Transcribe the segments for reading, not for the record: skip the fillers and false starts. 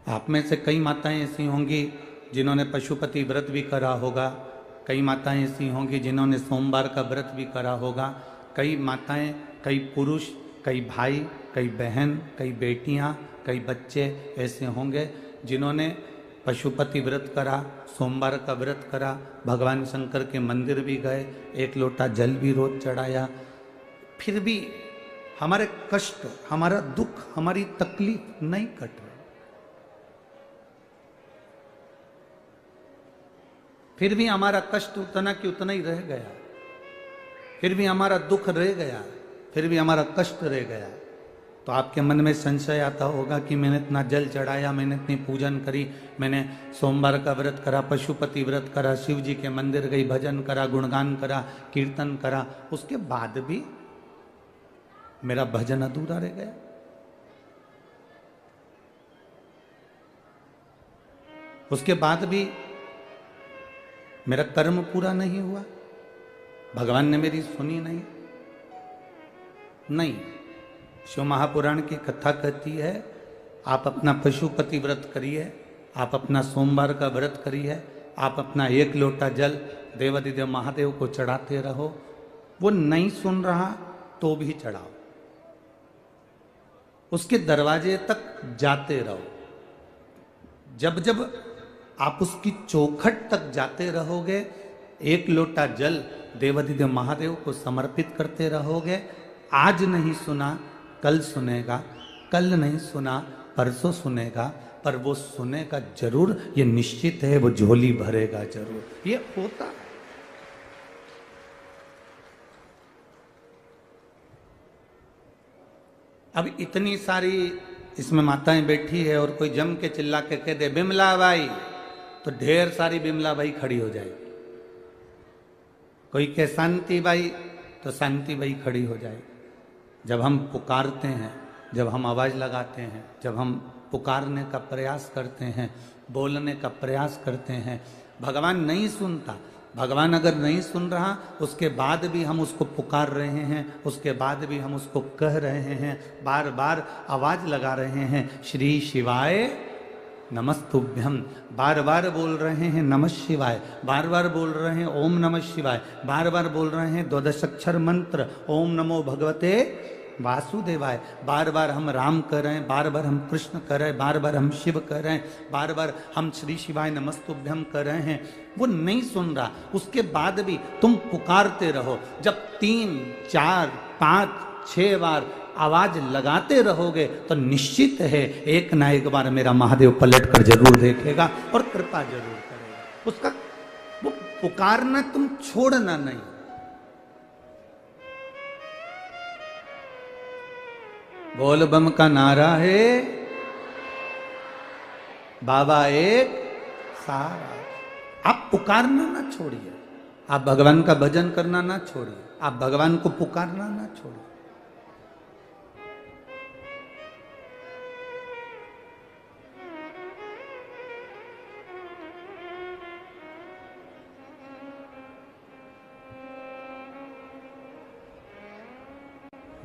आप में से कई माताएं ऐसी होंगी जिन्होंने पशुपति व्रत भी करा होगा, कई माताएं ऐसी होंगी जिन्होंने सोमवार का व्रत भी करा होगा, कई माताएं, कई पुरुष, कई भाई, कई बहन, कई बेटियां, कई बच्चे ऐसे होंगे जिन्होंने पशुपति व्रत करा, सोमवार का व्रत करा, भगवान शंकर के मंदिर भी गए, एक लोटा जल भी रोज चढ़ाया, फिर भी हमारे कष्ट, हमारा दुख, हमारी तकलीफ नहीं कट रही। फिर भी हमारा कष्ट उतना कि उतना ही रह गया, फिर भी हमारा दुख रह गया, फिर भी हमारा कष्ट रह गया। तो आपके मन में संशय आता होगा कि मैंने इतना जल चढ़ाया, मैंने इतनी पूजन करी, मैंने सोमवार का व्रत करा, पशुपति व्रत करा, शिव जी के मंदिर गई, भजन करा, गुणगान करा, कीर्तन करा, उसके बाद भी मेरा भजन अधूरा रह गया। उसके बाद भी मेरा कर्म पूरा नहीं हुआ, भगवान ने मेरी सुनी नहीं। नहीं, शिव महापुराण की कथा कहती है आप अपना पशुपति व्रत करिए, आप अपना सोमवार का व्रत करिए, आप अपना एक लोटा जल देवादिदेव महादेव को चढ़ाते रहो। वो नहीं सुन रहा तो भी चढ़ाओ, उसके दरवाजे तक जाते रहो। जब जब आप उसकी चौखट तक जाते रहोगे, एक लोटा जल देवादिदेव महादेव को समर्पित करते रहोगे। आज नहीं सुना कल सुनेगा, कल नहीं सुना परसों सुनेगा, पर वो सुनेगा जरूर, ये निश्चित है, वो झोली भरेगा जरूर। ये होता है। अब इतनी सारी इसमें माताएं बैठी है और कोई जम के चिल्ला के कह दे बिमला बाई, तो ढेर सारी बिमला बाई खड़ी हो जाएगी। कोई कहे शांति बाई, तो शांति बाई खड़ी हो जाएगी। जब हम पुकारते हैं, जब हम आवाज लगाते हैं, जब हम पुकारने का प्रयास करते हैं, बोलने का प्रयास करते हैं, भगवान नहीं सुनता। भगवान अगर नहीं सुन रहा, उसके बाद भी हम उसको पुकार रहे हैं, उसके बाद भी हम उसको कह रहे हैं, बार बार आवाज लगा रहे हैं, श्री शिवाय नमस्तुभ्यम, बार बार बोल रहे हैं नमः शिवाय, बार बार बोल रहे हैं ओम नमः शिवाय, बार बार बोल रहे हैं द्वादशाक्षर मंत्र ओम नमो भगवते वासुदेवाय, बार बार हम राम कर रहे हैं, बार बार हम कृष्ण कर रहे हैं, बार बार हम शिव कर रहे हैं, बार बार हम श्री शिवाय नमस्तुभ्यम कर रहे हैं। वो नहीं सुन रहा, उसके बाद भी तुम पुकारते रहो। जब 3, 4, 5, 6 बार आवाज लगाते रहोगे तो निश्चित है एक ना एक बार मेरा महादेव पलट कर जरूर देखेगा और कृपा जरूर करेगा। उसका वो पुकारना तुम छोड़ना नहीं। बोल बम का नारा है, बाबा एक सहारा। आप पुकारना ना छोड़िए, आप भगवान का भजन करना ना छोड़िए, आप भगवान को पुकारना ना छोड़िए।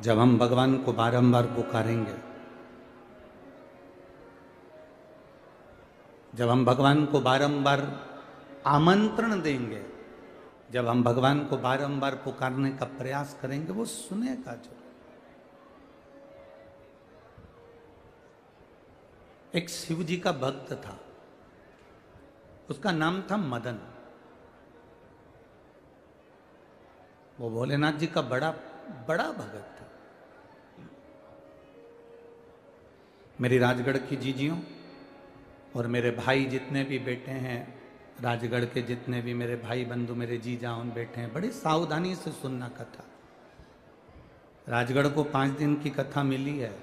जब हम भगवान को बारंबार पुकारेंगे, जब हम भगवान को बारंबार आमंत्रण देंगे, जब हम भगवान को बारंबार पुकारने का प्रयास करेंगे, वो सुनेगा जो। एक शिव जी का भक्त था, उसका नाम था मदन। वो भोलेनाथ जी का बड़ा बड़ा भगत था। मेरी राजगढ़ की जीजियों और मेरे भाई जितने भी बेटे हैं, राजगढ़ के जितने भी मेरे भाई बंधु, मेरे जीजा उन बैठे हैं, बड़ी सावधानी से सुनना कथा। राजगढ़ को 5 दिन की कथा मिली है,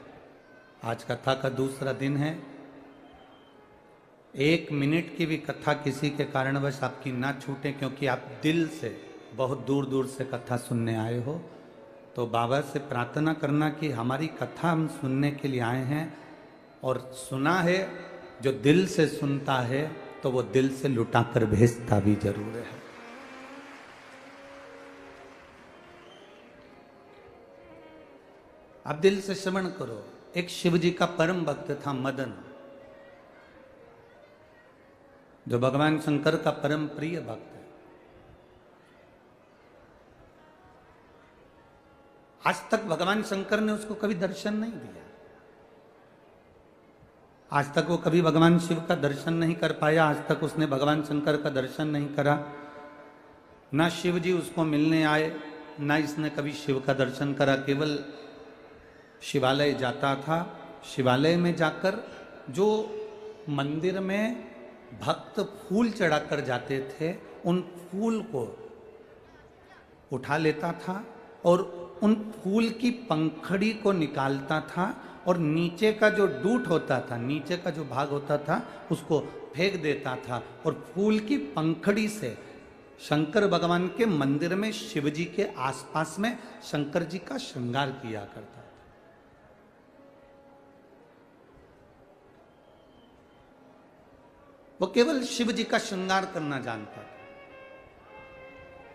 आज कथा का दूसरा दिन है। 1 मिनट की भी कथा किसी के कारणवश आपकी ना छूटे, क्योंकि आप दिल से बहुत दूर दूर से कथा सुनने आए हो। तो बाबा से प्रार्थना करना कि हमारी कथा हम सुनने के लिए आए हैं, और सुना है, जो दिल से सुनता है तो वो दिल से लुटा कर भेजता भी जरूर है। आप दिल से श्रवण करो। एक शिव जी का परम भक्त था मदन। जो भगवान शंकर का परम प्रिय भक्त है। आज तक भगवान शंकर ने उसको कभी दर्शन नहीं दिया। आज तक वो कभी भगवान शिव का दर्शन नहीं कर पाया। आज तक उसने भगवान शंकर का दर्शन नहीं करा। ना शिव जी उसको मिलने आए, ना इसने कभी शिव का दर्शन करा। केवल शिवालय जाता था। शिवालय में जाकर जो मंदिर में भक्त फूल चढ़ाकर जाते थे, उन फूल को उठा लेता था और उन फूल की पंखड़ी को निकालता था और नीचे का जो डूट होता था, नीचे का जो भाग होता था, उसको फेंक देता था और फूल की पंखड़ी से शंकर भगवान के मंदिर में शिव जी के आसपास में शंकर जी का श्रृंगार किया करता था। वो केवल शिव जी का श्रृंगार करना जानता था,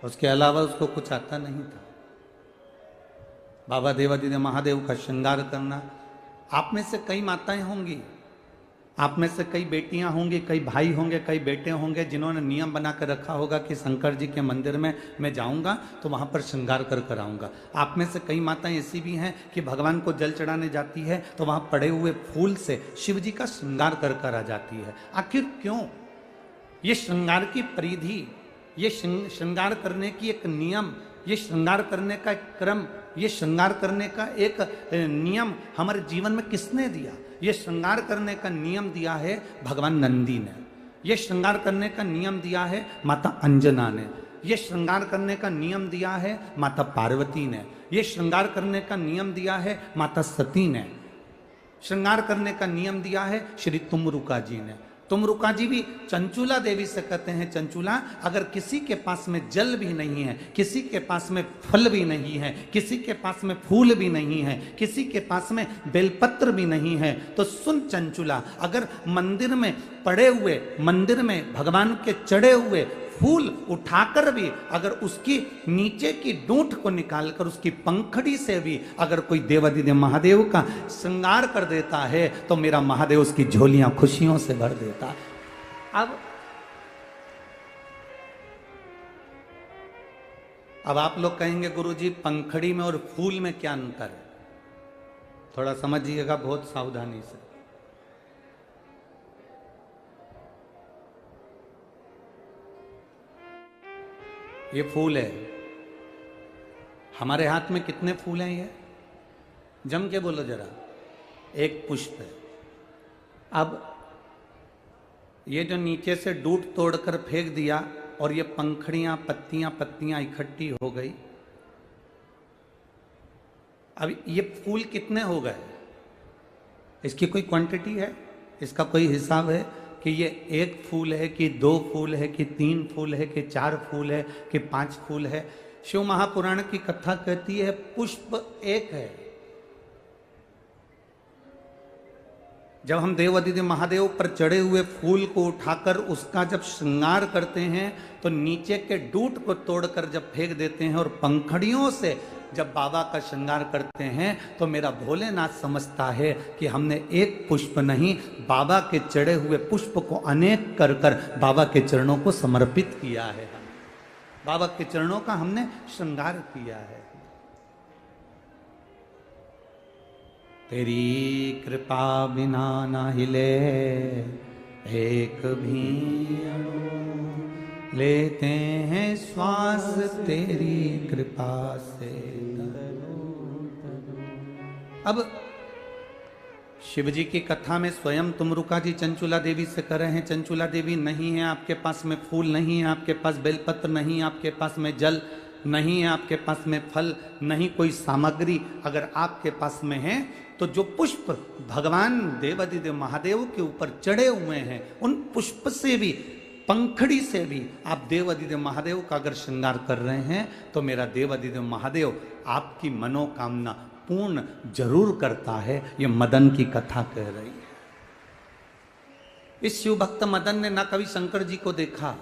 उसके अलावा उसको कुछ आता नहीं था। बाबा देवादिदेव महादेव का श्रृंगार करना। आप में से कई माताएं होंगी, आप में से कई बेटियां होंगी, कई भाई होंगे, कई बेटे होंगे जिन्होंने नियम बना कर रखा होगा कि शंकर जी के मंदिर में मैं जाऊंगा तो वहां पर श्रृंगार कर आऊंगा। आप में से कई माताएं ऐसी भी हैं कि भगवान को जल चढ़ाने जाती है तो वहां पड़े हुए फूल से शिव जी का श्रृंगार कर आ जाती है। आखिर क्यों? ये श्रृंगार की परिधि, ये श्रृंगार करने की एक नियम, ये श्रृंगार करने का एक क्रम, ये श्रृंगार करने का एक नियम हमारे जीवन में किसने दिया? ये श्रृंगार करने का नियम दिया है भगवान नंदी ने। ये श्रृंगार करने का नियम दिया है माता अंजना ने। ये श्रृंगार करने का नियम दिया है माता पार्वती ने। ये श्रृंगार करने का नियम दिया है माता सती ने। श्रृंगार करने का नियम दिया है श्री तुमरुका जी ने। तुमरुका जी भी चंचुला देवी से कहते हैं, चंचुला अगर किसी के पास में जल भी नहीं है, किसी के पास में फल भी नहीं है, किसी के पास में फूल भी नहीं है, किसी के पास में बेलपत्र भी नहीं है, तो सुन चंचुला, अगर मंदिर में पड़े हुए, मंदिर में भगवान के चढ़े हुए फूल उठाकर भी अगर उसकी नीचे की डूंठ को निकालकर उसकी पंखड़ी से भी अगर कोई देवादिदेव महादेव का श्रृंगार कर देता है तो मेरा महादेव उसकी झोलियां खुशियों से भर देता है। अब आप लोग कहेंगे गुरुजी पंखड़ी में और फूल में क्या अंतर है? थोड़ा समझिएगा बहुत सावधानी से। ये फूल है, हमारे हाथ में कितने फूल हैं? ये जम के बोलो जरा। एक पुष्प है। अब ये जो नीचे से डूट तोड़कर फेंक दिया और ये पंखड़ियां, पत्तियां पत्तियां इकट्ठी हो गई। अब ये फूल कितने हो गए? इसकी कोई क्वांटिटी है? इसका कोई हिसाब है कि ये एक फूल है कि दो फूल है कि तीन फूल है कि चार फूल है कि पांच फूल है? शिव महापुराण की कथा कहती है पुष्प एक है। जब हम देवादिदेव महादेव पर चढ़े हुए फूल को उठाकर उसका जब श्रृंगार करते हैं तो नीचे के डूट को तोड़कर जब फेंक देते हैं और पंखड़ियों से जब बाबा का श्रृंगार करते हैं तो मेरा भोलेनाथ समझता है कि हमने एक पुष्प नहीं, बाबा के चढ़े हुए पुष्प को अनेक कर कर बाबा के चरणों को समर्पित किया है। बाबा के चरणों का हमने श्रृंगार किया है। तेरी कृपा बिना ना हिले एक भी अणु, लेते हैं श्वास तेरी कृपा से। अब शिव जी की कथा में स्वयं तुमरुका जी चंचुला देवी से कह रहे हैं, चंचुला देवी नहीं है आपके पास में फूल, नहीं है आपके पास बेलपत्र, नहीं आपके पास में जल, नहीं है आपके पास में फल, नहीं कोई सामग्री अगर आपके पास में है तो जो पुष्प भगवान देवादिदेव महादेव के ऊपर चढ़े हुए हैं उन पुष्प से भी, पंखड़ी से भी आप देवादिदेव महादेव का अगर श्रृंगार कर रहे हैं तो मेरा देवादिदेव महादेव आपकी मनोकामना पूर्ण जरूर करता है। ये मदन की कथा कह रही है। इस शिव भक्त मदन ने ना कभी शंकर जी को देखा,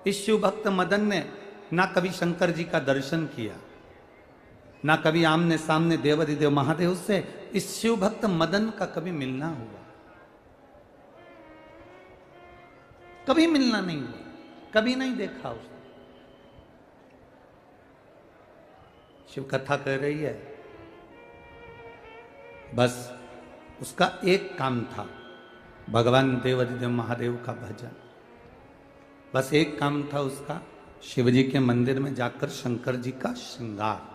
इस शिव भक्त मदन ने ना कभी शंकर जी का दर्शन किया, ना कभी आमने सामने देवादिदेव महादेव से इस शिव भक्त मदन का कभी मिलना हुआ। कभी मिलना नहीं हुआ, कभी नहीं देखा उसने। शिव कथा कह रही है, बस उसका एक काम था, भगवान देवाधिदेव महादेव का भजन। बस एक काम था उसका, शिव जी के मंदिर में जाकर शंकर जी का श्रृंगार।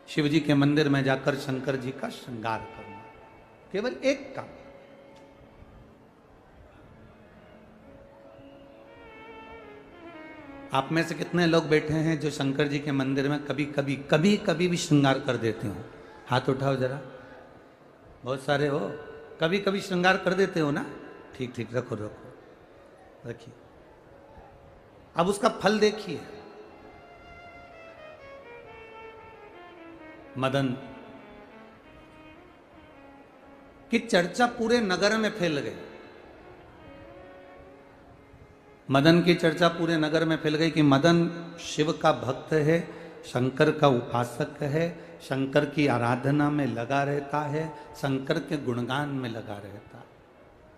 शिव जी के मंदिर में जाकर शंकर जी का श्रृंगार करना, केवल एक काम। आप में से कितने लोग बैठे हैं जो शंकर जी के मंदिर में कभी कभी भी श्रृंगार कर देते हो? हाथ उठाओ जरा। बहुत सारे हो, कभी कभी श्रृंगार कर देते हो ना? ठीक ठीक, रखो रखो, रखिए। अब उसका फल देखिए। मदन की चर्चा पूरे नगर में फैल गई। मदन की चर्चा पूरे नगर में फैल गई कि मदन शिव का भक्त है, शंकर का उपासक है, शंकर की आराधना में लगा रहता है, शंकर के गुणगान में लगा रहता है।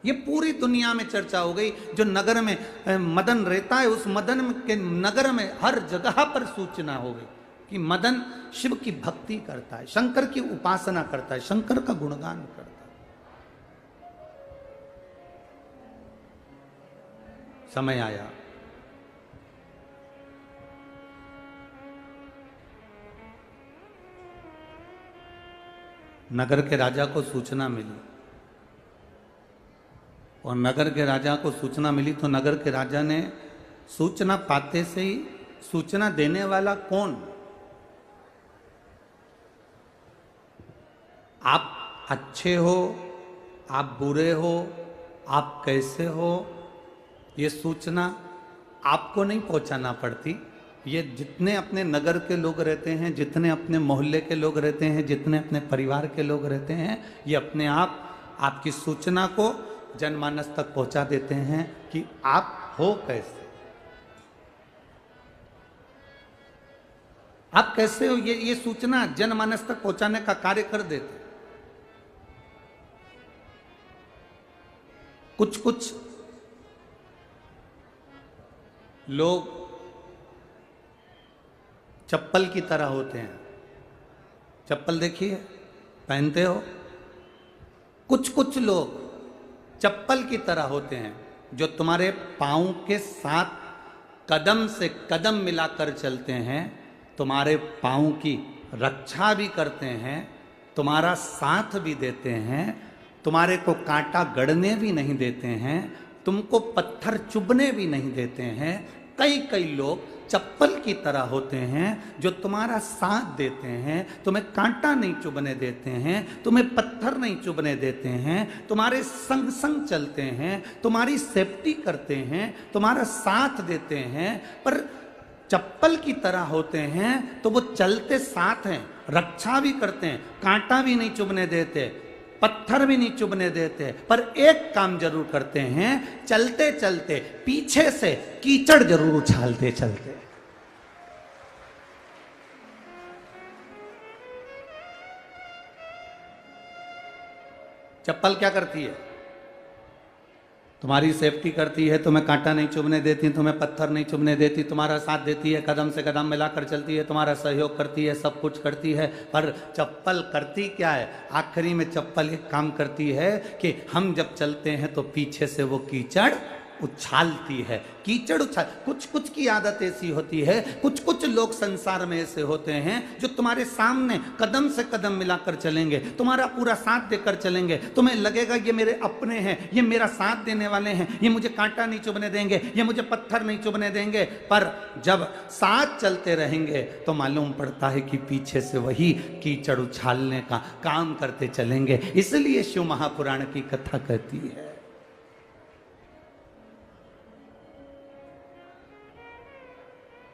ये पूरी दुनिया में चर्चा हो गई। जो नगर में मदन रहता है, उस मदन के नगर में हर जगह पर सूचना हो गई कि मदन शिव की भक्ति करता है, शंकर की उपासना करता है, शंकर का गुणगान करता है। समय आया, नगर के राजा को सूचना मिली, और नगर के राजा को सूचना मिली तो नगर के राजा ने सूचना पाते से ही, सूचना देने वाला कौन? आप अच्छे हो, आप बुरे हो, आप कैसे हो, ये सूचना आपको नहीं पहुंचाना पड़ती। ये जितने अपने नगर के लोग रहते हैं, जितने अपने मोहल्ले के लोग रहते हैं, जितने अपने परिवार के लोग रहते हैं, ये अपने आप आपकी सूचना को जनमानस तक पहुंचा देते हैं कि आप हो कैसे, आप कैसे हो। ये सूचना जनमानस तक पहुंचाने का कार्य कर देते। कुछ कुछ लोग चप्पल की तरह होते हैं। चप्पल देखिए, पहनते हो। कुछ कुछ लोग चप्पल की तरह होते हैं, जो तुम्हारे पांव के साथ कदम से कदम मिलाकर चलते हैं, तुम्हारे पांव की रक्षा भी करते हैं, तुम्हारा साथ भी देते हैं, तुम्हारे को कांटा गड़ने भी नहीं देते हैं, तुमको पत्थर चुभने भी नहीं देते हैं। कई कई लोग चप्पल की तरह होते हैं, जो तुम्हारा साथ देते हैं, तुम्हें कांटा नहीं चुभने देते हैं, तुम्हें पत्थर नहीं चुभने देते हैं, तुम्हारे संग संग चलते हैं, तुम्हारी सेफ्टी करते हैं, तुम्हारा साथ देते हैं। पर चप्पल की तरह होते हैं तो वो चलते साथ हैं, रक्षा भी करते हैं, कांटा भी नहीं चुभने देते, पत्थर भी नहीं चुभने देते, पर एक काम जरूर करते हैं, चलते चलते पीछे से कीचड़ जरूर उछालते चलते। चप्पल क्या करती है? तुम्हारी सेफ्टी करती है, तुम्हें कांटा नहीं चुभने देती, तुम्हें पत्थर नहीं चुभने देती, तुम्हारा साथ देती है, कदम से कदम मिलाकर चलती है, तुम्हारा सहयोग करती है, सब कुछ करती है। पर चप्पल करती क्या है? आखिरी में चप्पल एक काम करती है कि हम जब चलते हैं तो पीछे से वो कीचड़ उछालती है। कीचड़ उछाल, कुछ कुछ की आदत ऐसी होती है, कुछ कुछ लोग संसार में ऐसे होते हैं जो तुम्हारे सामने कदम से कदम मिलाकर चलेंगे, तुम्हारा पूरा साथ देकर चलेंगे। तुम्हें लगेगा ये मेरे अपने हैं, ये मेरा साथ देने वाले हैं, ये मुझे कांटा नहीं चुभने देंगे, ये मुझे पत्थर नहीं चुभने देंगे। पर जब साथ चलते रहेंगे तो मालूम पड़ता है कि पीछे से वही कीचड़ उछालने का काम करते चलेंगे। इसलिए शिव महापुराण की कथा कहती है,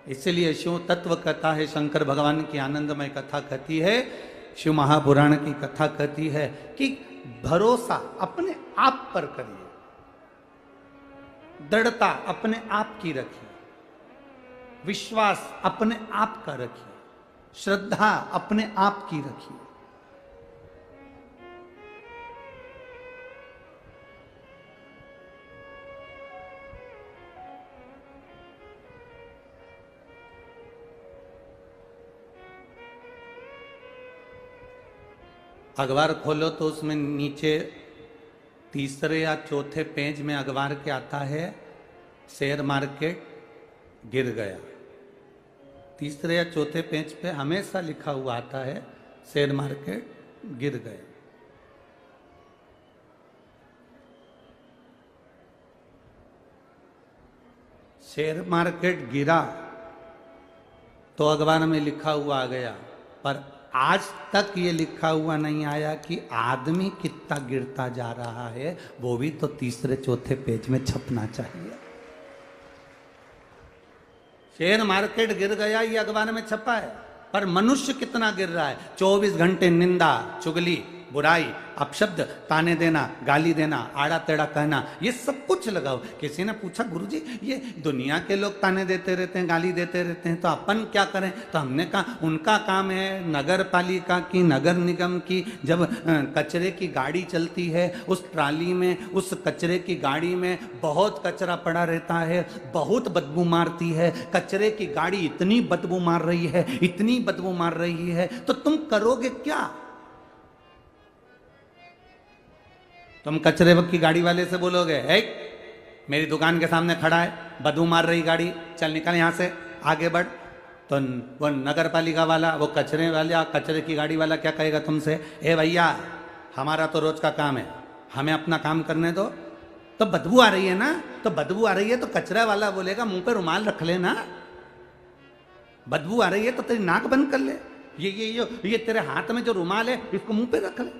इसलिए शिव तत्व कथा है, शंकर भगवान की आनंदमय कथा कहती है, शिव महापुराण की कथा कहती है कि भरोसा अपने आप पर करिए, दृढ़ता अपने आप की रखिए, विश्वास अपने आप का रखिए, श्रद्धा अपने आप की रखिए। अखबार खोलो तो उसमें नीचे तीसरे या चौथे पेज में अखबार के आता है शेयर मार्केट गिर गया। तीसरे या चौथे पेज पे हमेशा लिखा हुआ आता है शेयर मार्केट गिर गया। शेयर मार्केट गिरा तो अखबार में लिखा हुआ आ गया, पर आज तक ये लिखा हुआ नहीं आया कि आदमी कितना गिरता जा रहा है, वो भी तो तीसरे चौथे पेज में छपना चाहिए। शेयर मार्केट गिर गया ये अखबार में छपा है, पर मनुष्य कितना गिर रहा है। 24 घंटे निंदा, चुगली, बुराई, अपशब्द, ताने देना, गाली देना, आड़ा टेढ़ा कहना, ये सब कुछ लगाओ। किसी ने पूछा गुरुजी ये दुनिया के लोग ताने देते रहते हैं, गाली देते रहते हैं, तो अपन क्या करें? तो हमने कहा उनका काम है नगर पालिका की, नगर निगम की, जब कचरे की गाड़ी चलती है उस ट्राली में, उस कचरे की गाड़ी में बहुत कचरा पड़ा रहता है, बहुत बदबू मारती है। कचरे की गाड़ी इतनी बदबू मार रही है, इतनी बदबू मार रही है, तो तुम करोगे क्या? तुम कचरे की गाड़ी वाले से बोलोगे मेरी दुकान के सामने खड़ा है, बदबू मार रही गाड़ी, चल निकल यहां से, आगे बढ़। तो वो नगर पालिका वाला, वो कचरे वाला, कचरे की गाड़ी वाला क्या कहेगा तुमसे? भैया हमारा तो रोज का काम है, हमें अपना काम करने दो। तो बदबू आ रही है ना, तो बदबू आ रही है तो कचरा वाला बोलेगा मुंह पे रुमाल रख लेना। बदबू आ रही है तो तेरी नाक बंद कर ले, ये तेरे हाथ में जो रुमाल है इसको मुंह पे रख ले।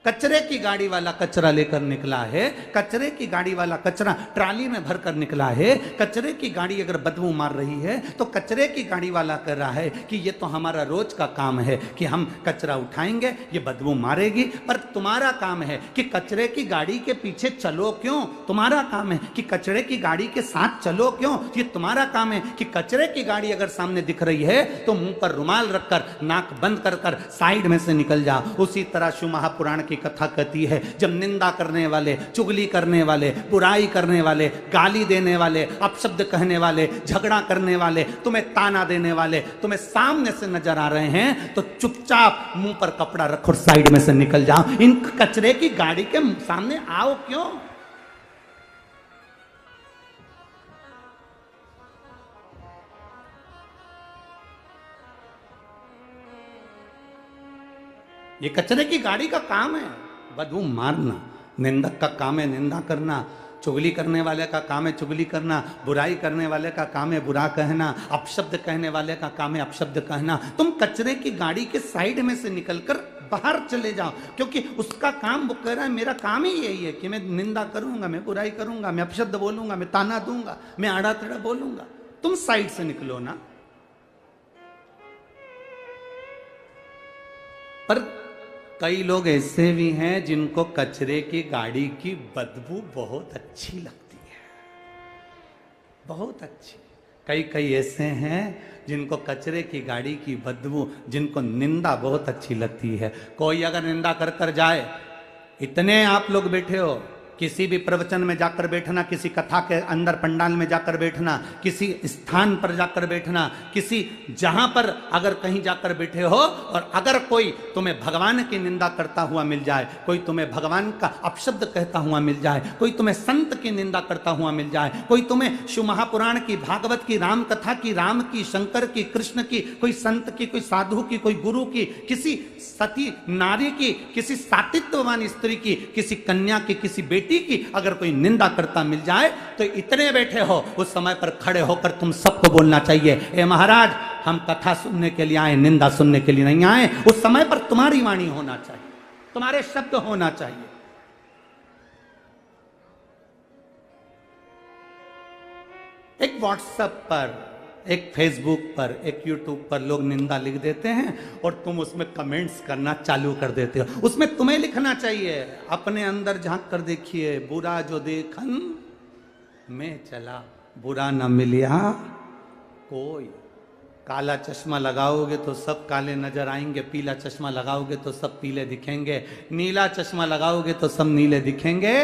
कचरे की गाड़ी वाला कचरा लेकर निकला है, कचरे की गाड़ी वाला कचरा ट्राली में भरकर निकला है। कचरे की गाड़ी अगर बदबू मार रही है तो कचरे की गाड़ी वाला कर रहा है कि ये तो हमारा रोज का काम है कि हम कचरा उठाएंगे, ये बदबू मारेगी, पर तुम्हारा काम है कि कचरे की गाड़ी के पीछे चलो क्यों? तुम्हारा काम है कि कचरे की गाड़ी के साथ चलो क्यों? ये तुम्हारा काम है कि कचरे की गाड़ी अगर सामने दिख रही है तो मुंह पर रुमाल रखकर, नाक बंद कर कर साइड में से निकल जाओ। उसी तरह शिव महापुराण की कथा कहती है, जब निंदा करने वाले, चुगली करने वाले, बुराई करने वाले, गाली देने वाले, अपशब्द कहने वाले, झगड़ा करने वाले, तुम्हें ताना देने वाले तुम्हें सामने से नजर आ रहे हैं तो चुपचाप मुंह पर कपड़ा रखो, साइड में से निकल जाओ। इन कचरे की गाड़ी के सामने आओ क्यों? ये कचरे की गाड़ी का काम है बदबू मारना, निंदक का काम है निंदा करना, चुगली करने वाले का काम है चुगली करना, बुराई करने वाले का काम है बुरा कहना, अपशब्द कहने वाले का काम है अपशब्द कहना। तुम कचरे की गाड़ी के साइड में से निकलकर बाहर चले जाओ, क्योंकि उसका काम, वो कह रहा है मेरा काम ही यही है कि मैं निंदा करूंगा, मैं बुराई करूंगा, मैं अपशब्द बोलूंगा, मैं ताना दूंगा, मैं आड़ा टेढ़ा बोलूंगा। तुम साइड से निकलो ना। पर कई लोग ऐसे भी हैं जिनको कचरे की गाड़ी की बदबू बहुत अच्छी लगती है, बहुत अच्छी। कई ऐसे हैं जिनको कचरे की गाड़ी की बदबू, जिनको निंदा बहुत अच्छी लगती है। कोई अगर निंदा कर कर जाए, इतने आप लोग बैठे हो, किसी भी प्रवचन में जाकर बैठना, किसी कथा के अंदर पंडाल में जाकर बैठना, किसी स्थान पर जाकर बैठना, किसी जहां पर अगर कहीं जाकर बैठे हो और अगर कोई तुम्हें भगवान की निंदा करता हुआ मिल जाए, कोई तुम्हें भगवान का अपशब्द कहता हुआ मिल जाए, कोई तुम्हें संत की निंदा करता हुआ मिल जाए, कोई तुम्हें शिव महापुराण की, भागवत की, राम कथा की, राम की, शंकर की, कृष्ण की, कोई संत की, कोई साधु की, कोई गुरु की, किसी सती नारी की, किसी सातित्ववान स्त्री की, किसी कन्या की, किसी बेटी की अगर कोई निंदा करता मिल जाए तो इतने बैठे हो, उस समय पर खड़े होकर तुम सबको बोलना चाहिए, ए महाराज हम कथा सुनने के लिए आए, निंदा सुनने के लिए नहीं आए। उस समय पर तुम्हारी वाणी होना चाहिए, तुम्हारे शब्द होना चाहिए। एक व्हाट्सएप पर, एक फेसबुक पर, एक यूट्यूब पर लोग निंदा लिख देते हैं और तुम उसमें कमेंट्स करना चालू कर देते हो। उसमें तुम्हें लिखना चाहिए, अपने अंदर झांक कर देखिए, बुरा जो देखन में चला, बुरा न मिलिया कोई। काला चश्मा लगाओगे तो सब काले नजर आएंगे, पीला चश्मा लगाओगे तो सब पीले दिखेंगे, नीला चश्मा लगाओगे तो सब नीले दिखेंगे।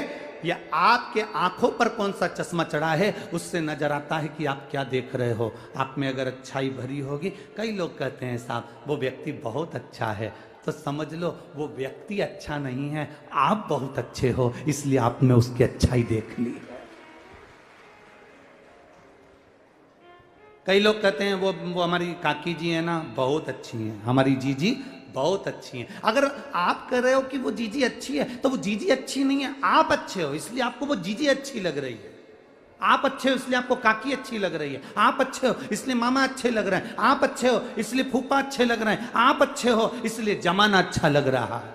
या आपके आंखों पर कौन सा चश्मा चढ़ा है उससे नजर आता है कि आप क्या देख रहे हो। आप में अगर अच्छाई भरी होगी, कई लोग कहते हैं साहब वो व्यक्ति बहुत अच्छा है, तो समझ लो वो व्यक्ति अच्छा नहीं है, आप बहुत अच्छे हो, इसलिए आपने उसकी अच्छाई देख ली है। कई लोग कहते हैं वो हमारी काकी जी है ना, बहुत अच्छी हैं, हमारी जीजी बहुत अच्छी हैं। अगर आप कह रहे हो कि वो जीजी अच्छी है, तो वो जीजी अच्छी नहीं है, आप अच्छे हो इसलिए आपको वो जीजी अच्छी लग रही है। आप अच्छे हो इसलिए आपको काकी अच्छी लग रही है। आप अच्छे हो इसलिए मामा अच्छे लग रहे हैं। आप अच्छे हो इसलिए फूफा अच्छे लग रहे हैं। आप अच्छे हो इसलिए जमाना अच्छा लग रहा है।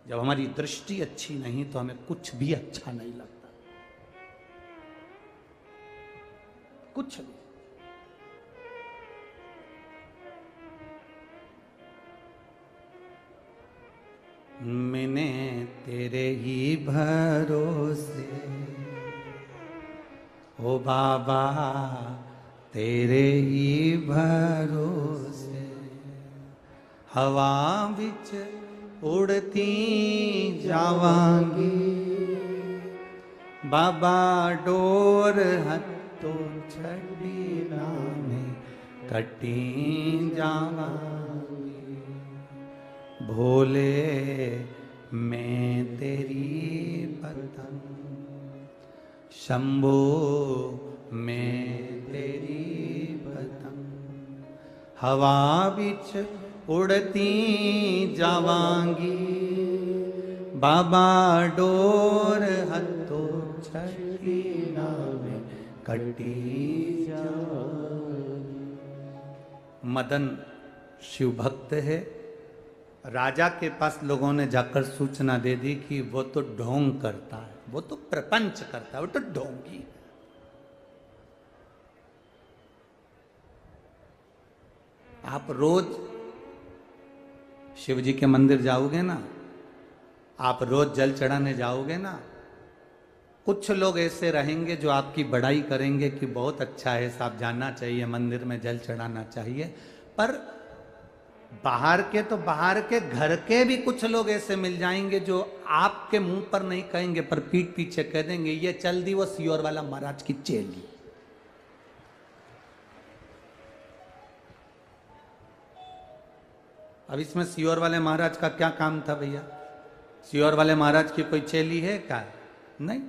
जब हमारी दृष्टि अच्छी नहीं तो हमें कुछ भी अच्छा नहीं लगता, कुछ भी। मैंने तेरे ही भरोसे ओ बाबा, तेरे ही भरोसे हवा बिच उड़ती जावांगी, बाबा डोर हथों छड़ी नामे कटी जावांगी। भोले मैं तेरी पतंग, शंभो मैं तेरी पतंग, हवा बिच उड़ती जावांगी, बाबा डोर हथों छड़ी नामे कटी जावांगी। मदन शिव भक्त है। राजा के पास लोगों ने जाकर सूचना दे दी कि वो तो ढोंग करता है, वो तो प्रपंच करता है, वो तो ढोंगी है। आप रोज शिव जी के मंदिर जाओगे ना, आप रोज जल चढ़ाने जाओगे ना, कुछ लोग ऐसे रहेंगे जो आपकी बड़ाई करेंगे कि बहुत अच्छा है साहब, जाना चाहिए मंदिर में, जल चढ़ाना चाहिए। पर बाहर के तो बाहर के, घर के भी कुछ लोग ऐसे मिल जाएंगे जो आपके मुंह पर नहीं कहेंगे पर पीठ पीछे कह देंगे ये चल दी वो सियोर वाला महाराज की चेली। अब इसमें सियोर वाले महाराज का क्या काम था भैया? सियोर वाले महाराज की कोई चेली है क्या? नहीं,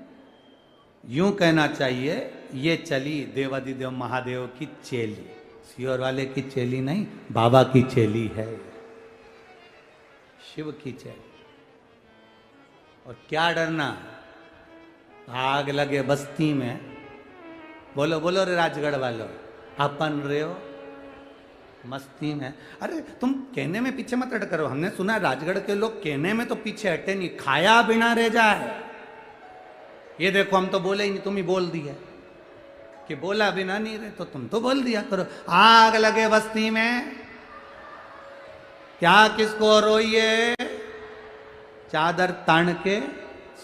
यूं कहना चाहिए ये चली देवादिदेव महादेव की चेली, सियोर वाले की चेली नहीं, बाबा की चेली है, शिव की चेली। और क्या डरना, आग लगे बस्ती में, बोलो बोलो रे राजगढ़ वालों, अपन रे हो मस्ती में। अरे तुम कहने में पीछे मत हट करो, हमने सुना राजगढ़ के लोग कहने में तो पीछे हटे नहीं, खाया बिना रह जाए। ये देखो हम तो बोले ही नहीं, तुम ही बोल दिया कि बोला बिना नहीं रहे, तो तुम तो बोल दिया करो। आग लगे बस्ती में, क्या किसको रोइए, चादर तान के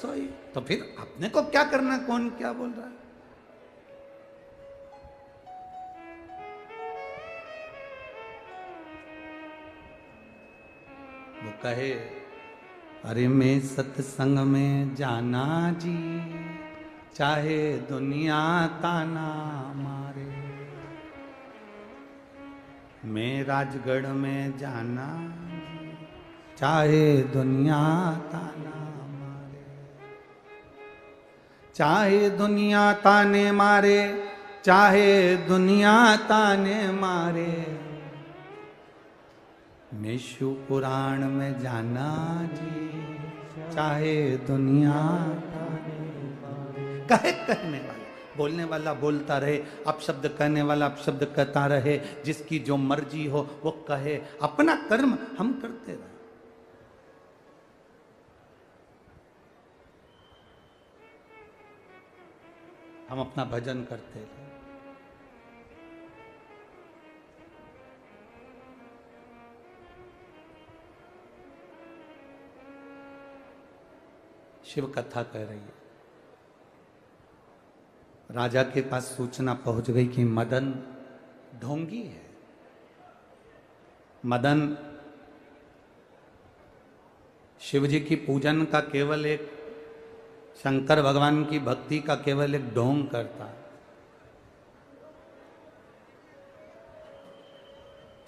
सोइए। तो फिर अपने को क्या करना, कौन क्या बोल रहा है? वो कहे अरे मैं सत्संग में जाना जी, चाहे दुनिया ताना मारे, मैं राजगढ़ में जाना जी, चाहे दुनिया ताना मारे, चाहे दुनिया ताने मारे, चाहे दुनिया ताने मारे, मैं शिव पुराण में जाना जी, चाहे दुनिया कहे। कहने वाला बोलने वाला बोलता रहे, अपशब्द कहने वाला अपशब्द कहता रहे, जिसकी जो मर्जी हो वो कहे, अपना कर्म हम करते रहे। हम अपना भजन करते रहे। शिव कथा कह रही है, राजा के पास सूचना पहुंच गई कि मदन ढोंगी है। मदन शिव जी की पूजन का केवल एक, शंकर भगवान की भक्ति का केवल एक ढोंग करता है।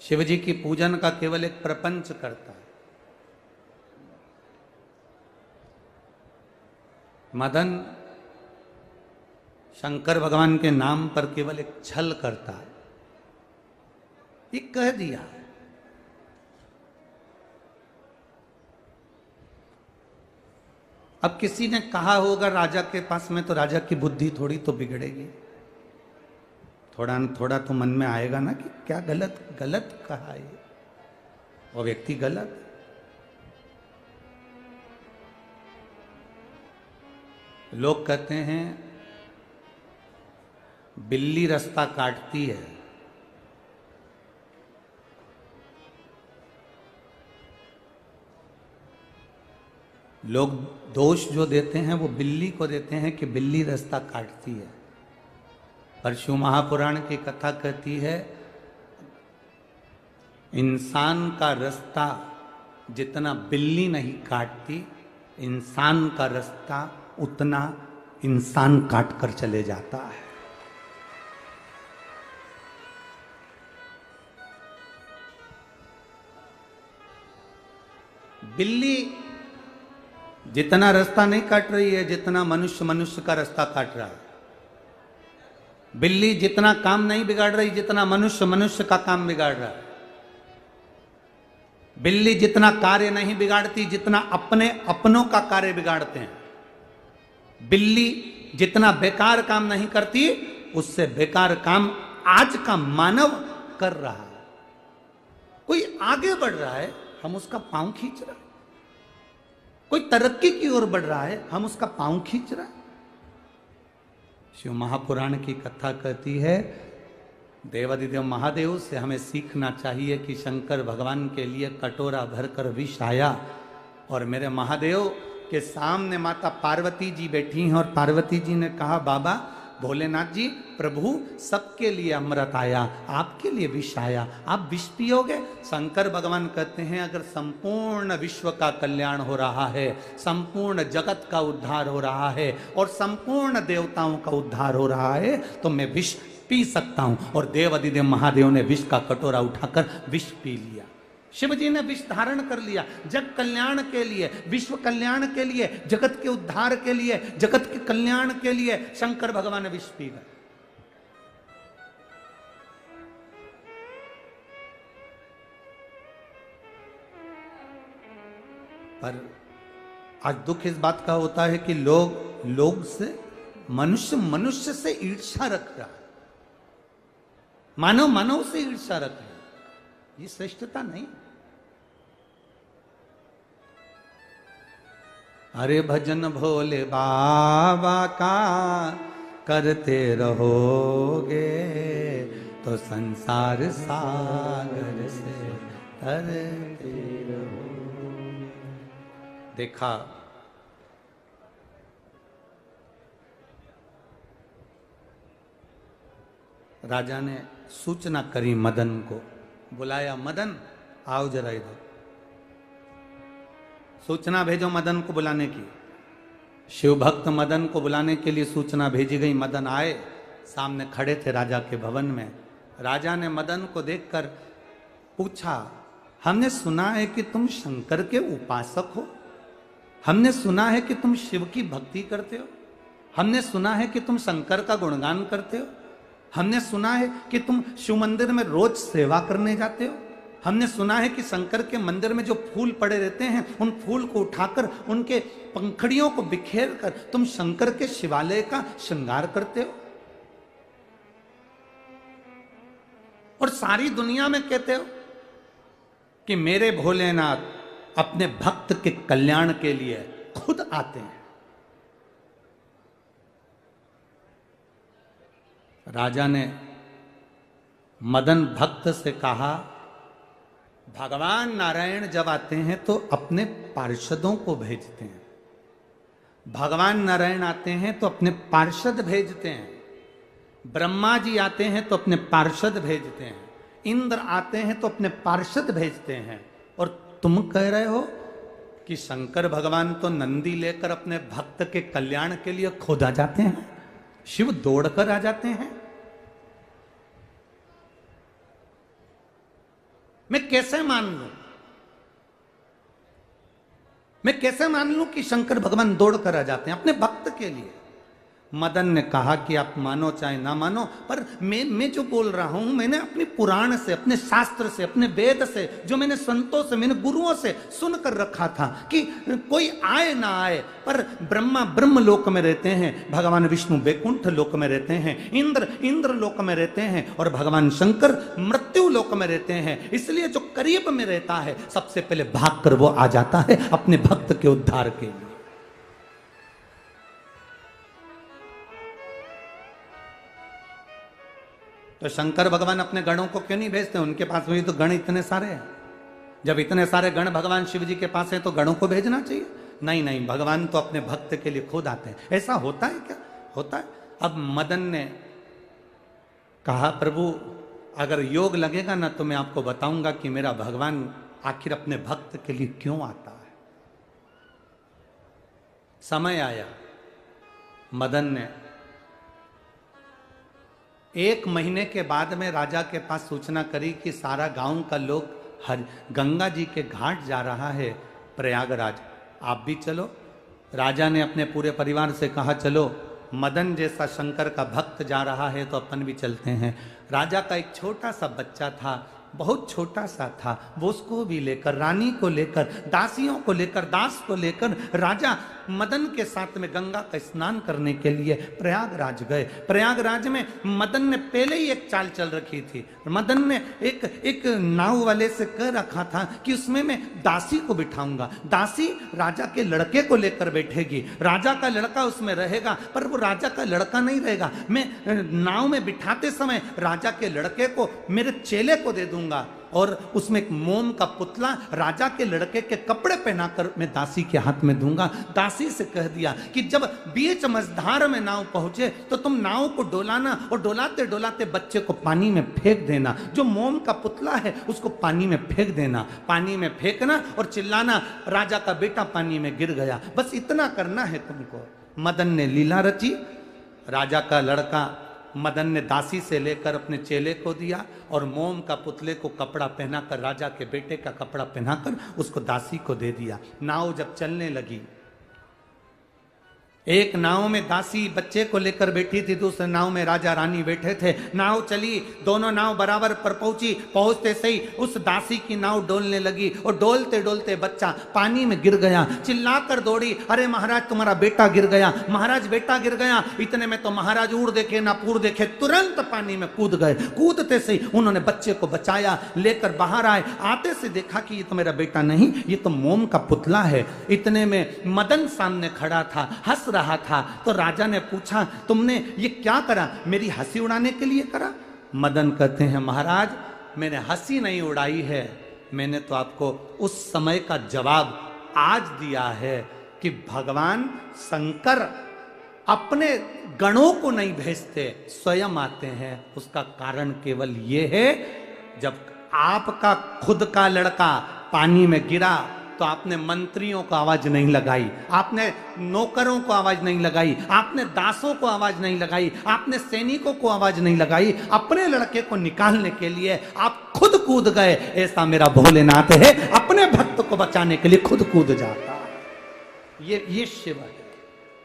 शिव जी की पूजन का केवल एक प्रपंच करता है। मदन शंकर भगवान के नाम पर केवल एक छल करता है, ये कह दिया। अब किसी ने कहा होगा राजा के पास में, तो राजा की बुद्धि थोड़ी तो बिगड़ेगी, थोड़ा न थोड़ा तो मन में आएगा ना कि क्या गलत गलत कहा है, वो व्यक्ति गलत। लोग कहते हैं बिल्ली रास्ता काटती है, लोग दोष जो देते हैं वो बिल्ली को देते हैं कि बिल्ली रास्ता काटती है। पर शिव महापुराण की कथा कहती है इंसान का रास्ता जितना बिल्ली नहीं काटती, इंसान का रास्ता उतना इंसान काट कर चले जाता है। बिल्ली जितना रास्ता नहीं काट रही है जितना मनुष्य मनुष्य का रास्ता काट रहा है। बिल्ली जितना काम नहीं बिगाड़ रही जितना मनुष्य मनुष्य का काम बिगाड़ रहा है। बिल्ली जितना कार्य नहीं बिगाड़ती जितना अपने अपनों का कार्य बिगाड़ते हैं। बिल्ली जितना बेकार काम नहीं करती उससे बेकार काम आज का मानव कर रहा है। कोई आगे बढ़ रहा है, हम उसका पांव खींच रहे हैं। कोई तरक्की की ओर बढ़ रहा है, हम उसका पांव खींच रहे हैं। शिव महापुराण की कथा कहती है देवादिदेव महादेव से हमें सीखना चाहिए कि शंकर भगवान के लिए कटोरा भरकर विष आया और मेरे महादेव के सामने माता पार्वती जी बैठी हैं और पार्वती जी ने कहा बाबा भोलेनाथ जी प्रभु सबके लिए अमृत आया, आपके लिए विष आया, आप विष पियोगे? शंकर भगवान कहते हैं अगर संपूर्ण विश्व का कल्याण हो रहा है, संपूर्ण जगत का उद्धार हो रहा है और संपूर्ण देवताओं का उद्धार हो रहा है तो मैं विष पी सकता हूं। और देवादिदेव महादेव ने विष का कटोरा उठाकर विष पी लिया। शिव जी ने विष धारण कर लिया। जग कल्याण के लिए, विश्व कल्याण के लिए, जगत के उद्धार के लिए, जगत के कल्याण के लिए शंकर भगवान ने विष पी गए। पर आज दुख इस बात का होता है कि लोग से, मनुष्य मनुष्य से ईर्ष्या रख रहा है, मानव मानव से ईर्ष्या रख रहा है। ये श्रेष्ठता नहीं। अरे भजन भोले बाबा का करते रहोगे तो संसार सागर से तरते रहोगे। देखा राजा ने सूचना करी मदन को, बुलाया मदन आओ जरा इधर। सूचना भेजो मदन को बुलाने की। शिव भक्त मदन को बुलाने के लिए सूचना भेजी गई। मदन आए, सामने खड़े थे राजा के भवन में। राजा ने मदन को देखकर पूछा हमने सुना है कि तुम शंकर के उपासक हो, हमने सुना है कि तुम शिव की भक्ति करते हो, हमने सुना है कि तुम शंकर का गुणगान करते हो, हमने सुना है कि तुम शिव मंदिर में रोज सेवा करने जाते हो, हमने सुना है कि शंकर के मंदिर में जो फूल पड़े रहते हैं उन फूल को उठाकर उनके पंखड़ियों को बिखेर कर तुम शंकर के शिवालय का श्रृंगार करते हो और सारी दुनिया में कहते हो कि मेरे भोलेनाथ अपने भक्त के कल्याण के लिए खुद आते हैं। राजा ने मदन भक्त से कहा भगवान नारायण जब आते हैं तो अपने पार्षदों को भेजते हैं। भगवान नारायण आते हैं तो अपने पार्षद भेजते हैं। ब्रह्मा जी आते हैं तो अपने पार्षद भेजते हैं। इंद्र आते हैं तो अपने पार्षद भेजते हैं। और तुम कह रहे हो कि शंकर भगवान तो नंदी लेकर अपने भक्त के कल्याण के लिए खुद आ जाते हैं, शिव दौड़कर आ जाते हैं। मैं कैसे मान लूं? मैं कैसे मान लूं कि शंकर भगवान दौड़ कर आ जाते हैं अपने भक्त के लिए? मदन ने कहा कि आप मानो चाहे ना मानो, पर मैं जो बोल रहा हूं, मैंने अपने पुराण से, अपने शास्त्र से, अपने वेद से, जो मैंने संतों से, मैंने गुरुओं से सुनकर रखा था कि कोई आए ना आए, पर ब्रह्मा ब्रह्म लोक में रहते हैं, भगवान विष्णु वैकुंठ लोक में रहते हैं, इंद्र लोक में रहते हैं, और भगवान शंकर मृत्यु लोक में रहते हैं। इसलिए जो करीब में रहता है सबसे पहले भाग कर वो आ जाता है अपने भक्त के उद्धार के लिए। तो शंकर भगवान अपने गणों को क्यों नहीं भेजते? उनके पास भी तो गण इतने सारे हैं। जब इतने सारे गण भगवान शिव जी के पास है तो गणों को भेजना चाहिए। नहीं नहीं, भगवान तो अपने भक्त के लिए खुद आते हैं। ऐसा होता है क्या? होता है। अब मदन ने कहा, प्रभु अगर योग लगेगा ना तो मैं आपको बताऊंगा कि मेरा भगवान आखिर अपने भक्त के लिए क्यों आता है। समय आया, मदन ने 1 महीने के बाद में राजा के पास सूचना करी कि सारा गांव का लोग गंगा जी के घाट जा रहा है प्रयागराज, आप भी चलो। राजा ने अपने पूरे परिवार से कहा, चलो, मदन जैसा शंकर का भक्त जा रहा है तो अपन भी चलते हैं। राजा का एक छोटा सा बच्चा था, बहुत छोटा सा था, वो उसको भी लेकर, रानी को लेकर, दासियों को लेकर, दास को लेकर राजा मदन के साथ में गंगा का स्नान करने के लिए प्रयागराज गए। प्रयागराज में मदन ने पहले ही एक चाल चल रखी थी। मदन ने एक नाव वाले से कह रखा था कि उसमें मैं दासी को बिठाऊंगा, दासी राजा के लड़के को लेकर बैठेगी, राजा का लड़का उसमें रहेगा, पर वो राजा का लड़का नहीं रहेगा। मैं नाव में बिठाते समय राजा के लड़के को मेरे चेले को दे दूंगा, और उसमें एक मोम का पुतला राजा के लड़के के कपड़े पहनाकर मैं दासी के हाथ में दूंगा। दासी से कह दिया कि जब बीच मझधार में नाव पहुंचे तो तुम नाव को डोलाना, और डोलाते डोलाते बच्चे को पानी में फेंक देना। जो मोम का पुतला है उसको पानी में फेंक देना, पानी में फेंकना और चिल्लाना, राजा का बेटा पानी में गिर गया। बस इतना करना है तुमको। मदन ने लीला रची। राजा का लड़का मदन ने दासी से लेकर अपने चेले को दिया, और मोम का पुतले को कपड़ा पहनाकर, राजा के बेटे का कपड़ा पहनाकर उसको दासी को दे दिया। नाव जब चलने लगी, एक नाव में दासी बच्चे को लेकर बैठी थी, दूसरे नाव में राजा रानी बैठे थे। नाव चली, दोनों नाव बराबर पर पहुंची। पहुंचते से ही उस दासी की नाव डोलने लगी, और डोलते डोलते बच्चा पानी में गिर गया। चिल्लाकर दौड़ी, अरे महाराज तुम्हारा बेटा गिर गया, महाराज बेटा गिर गया। इतने में तो महाराज उड़ देखे ना पूर देखे, तुरंत पानी में कूद गए। कूदते से ही उन्होंने बच्चे को बचाया, लेकर बाहर आए। आते से देखा कि ये तो मेरा बेटा नहीं, ये तो मोम का पुतला है। इतने में मदन सामने खड़ा था, हंस रहा था। तो राजा ने पूछा, तुमने ये क्या करा? मेरी हंसी उड़ाने के लिए करा? मदन कहते हैं, महाराज मैंने हंसी नहीं उड़ाई है, मैंने तो आपको उस समय का जवाब आज दिया है कि भगवान शंकर अपने गणों को नहीं भेजते, स्वयं आते हैं। उसका कारण केवल ये है, जब आपका खुद का लड़का पानी में गिरा तो आपने मंत्रियों को आवाज नहीं लगाई, आपने नौकरों को आवाज नहीं लगाई, आपने दासों को आवाज नहीं लगाई, आपने सैनिकों को आवाज नहीं लगाई। अपने लड़के को निकालने के लिए आप खुद कूद गए। ऐसा मेरा भोलेनाथ है, अपने भक्त को बचाने के लिए खुद कूद जाता है। ये शिव है,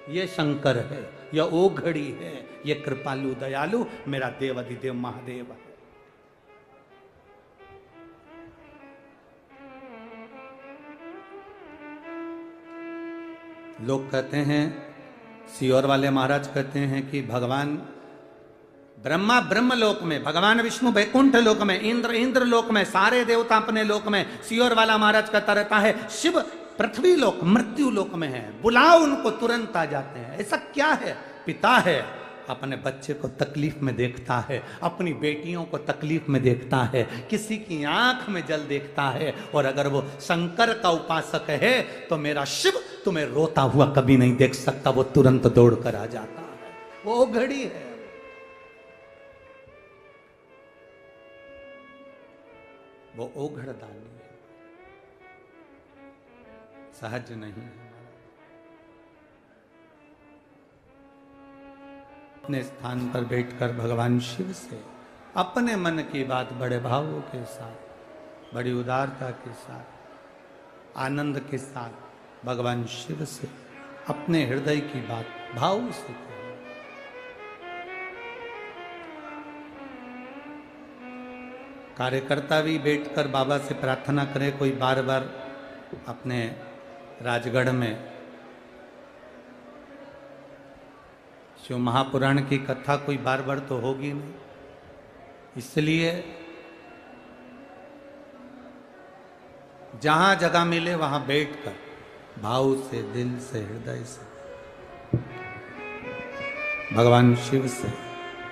ये शंकर है, ये ओघड़ी है, ये कृपालु दयालु मेरा देवाधिदेव महादेव है। लोग कहते हैं, सियोर वाले महाराज कहते हैं कि भगवान ब्रह्मा ब्रह्म लोक में, भगवान विष्णु वैकुंठ लोक में, इंद्र लोक में, सारे देवता अपने लोक में। सियोर वाला महाराज कहता रहता है, शिव पृथ्वी लोक, मृत्यु लोक में है, बुलाओ उनको तुरंत आ जाते हैं। ऐसा क्या है? पिता है, अपने बच्चे को तकलीफ में देखता है, अपनी बेटियों को तकलीफ में देखता है, किसी की आंख में जल देखता है। और अगर वो शंकर का उपासक है तो मेरा शिव तुम्हें रोता हुआ कभी नहीं देख सकता, वो तुरंत दौड़ कर आ जाता है। वो घड़ी है, वो ओघड़दानी है, सहज नहीं है। अपने स्थान पर बैठकर भगवान शिव से अपने मन की बात बड़े भावों के साथ बड़ी उदारता के साथ, आनंद के साथ भगवान शिव से अपने हृदय की बात भाव से कहें। कार्यकर्ता भी बैठकर बाबा से प्रार्थना करें, कोई बार बार अपने राजगढ़ में शिव महापुराण की कथा कोई बार बार तो होगी नहीं, इसलिए जहां जगह मिले वहां बैठकर भाव से, दिल से, हृदय से भगवान शिव से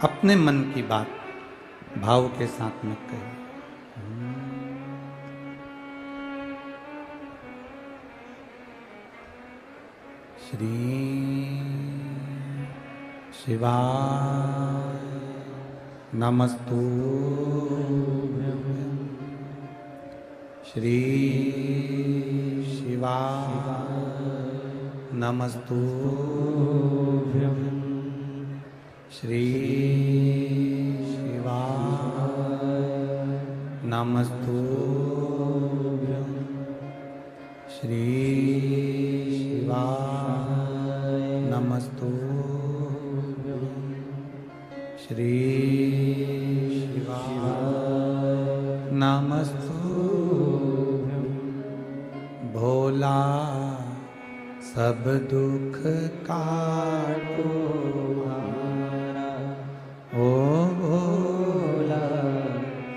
अपने मन की बात भाव के साथ में कही। श्री शिवाय नमस्तुभ्यं, श्री शिवाय नमस्तुभ्यं, श्री नमस्तुभ्यं, श्री शिवाय नमस्तुभ्यं, श्री शिवाय नमस्तुभ्यं। भोला सब दुख काटो हमारा, ओ भोला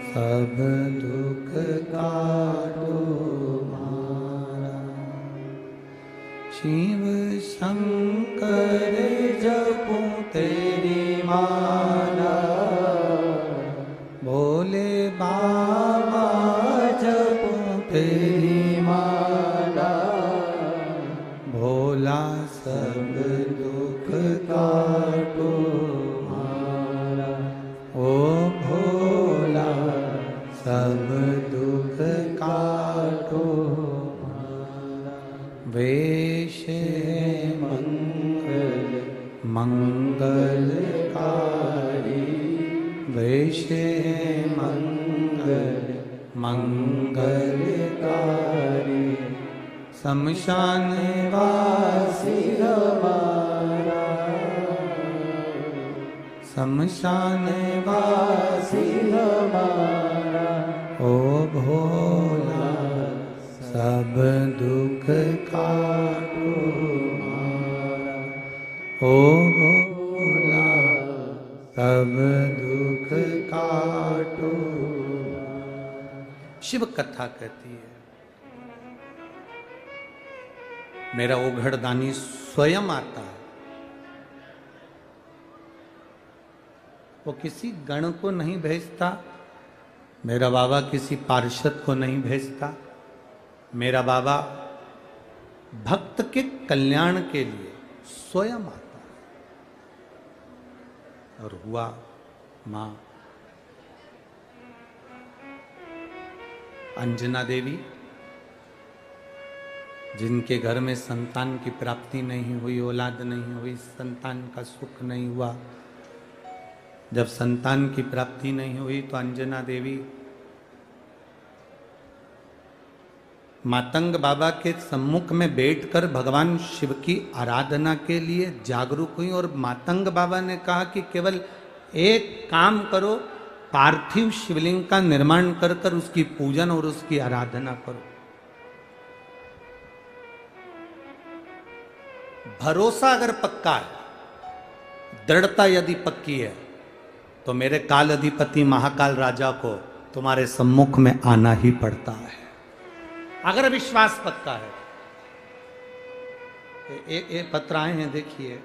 सब दुख काटो हमारा। शिव शंकर जपूं तेरी माला, भोले बाबा जपूं तेरी माला, भोला सब दुख काटो हमारा, ओ भोला सब दुख काटो हमारा। वेश मंगल मंगलकारी, वेश मंगल मंगलकारी, शमशान वासी हमारा, शमशान वासी हमारा, ओ भोला सब दुख काटो हमारा, ओ भोला सब दुख काटो। शिव कथा कहती है, मेरा ओघड़दानी स्वयं आता है, वो किसी गण को नहीं भेजता, मेरा बाबा किसी पार्षद को नहीं भेजता, मेरा बाबा भक्त के कल्याण के लिए स्वयं आता है। और हुआ मां अंजना देवी, जिनके घर में संतान की प्राप्ति नहीं हुई, औलाद नहीं हुई, संतान का सुख नहीं हुआ। जब संतान की प्राप्ति नहीं हुई तो अंजना देवी मातंग बाबा के सम्मुख में बैठकर भगवान शिव की आराधना के लिए जागरूक हुई। और मातंग बाबा ने कहा कि केवल एक काम करो, पार्थिव शिवलिंग का निर्माण कर कर उसकी पूजन और उसकी आराधना करो। भरोसा अगर पक्का है, दृढ़ता यदि पक्की है, तो मेरे काल अधिपति महाकाल राजा को तुम्हारे सम्मुख में आना ही पड़ता है। अगर विश्वास पक्का है। एक पत्र आए हैं, देखिए।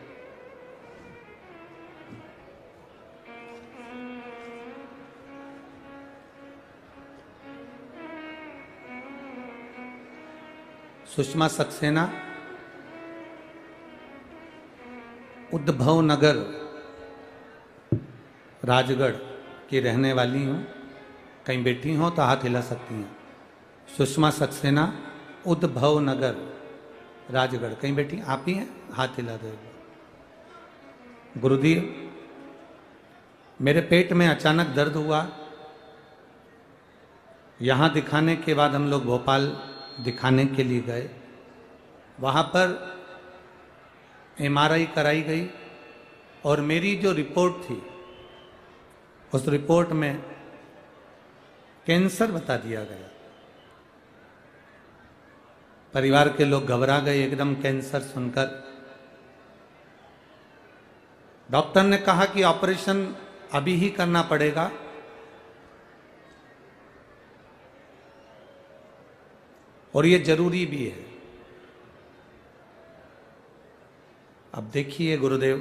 सुषमा सक्सेना, उद्धव नगर राजगढ़ की रहने वाली हूँ। कहीं बैठी हो तो हाथ हिला सकती हैं। सुषमा सक्सेना, उद्धव नगर राजगढ़, कहीं बैठी आप ही हैं, हाथ हिला दो। गुरुदेव, मेरे पेट में अचानक दर्द हुआ, यहाँ दिखाने के बाद हम लोग भोपाल दिखाने के लिए गए। वहाँ पर MRI कराई गई और मेरी जो रिपोर्ट थी उस रिपोर्ट में कैंसर बता दिया गया। परिवार के लोग घबरा गए एकदम कैंसर सुनकर। डॉक्टर ने कहा कि ऑपरेशन अभी ही करना पड़ेगा। और ये जरूरी भी है। अब देखिए गुरुदेव,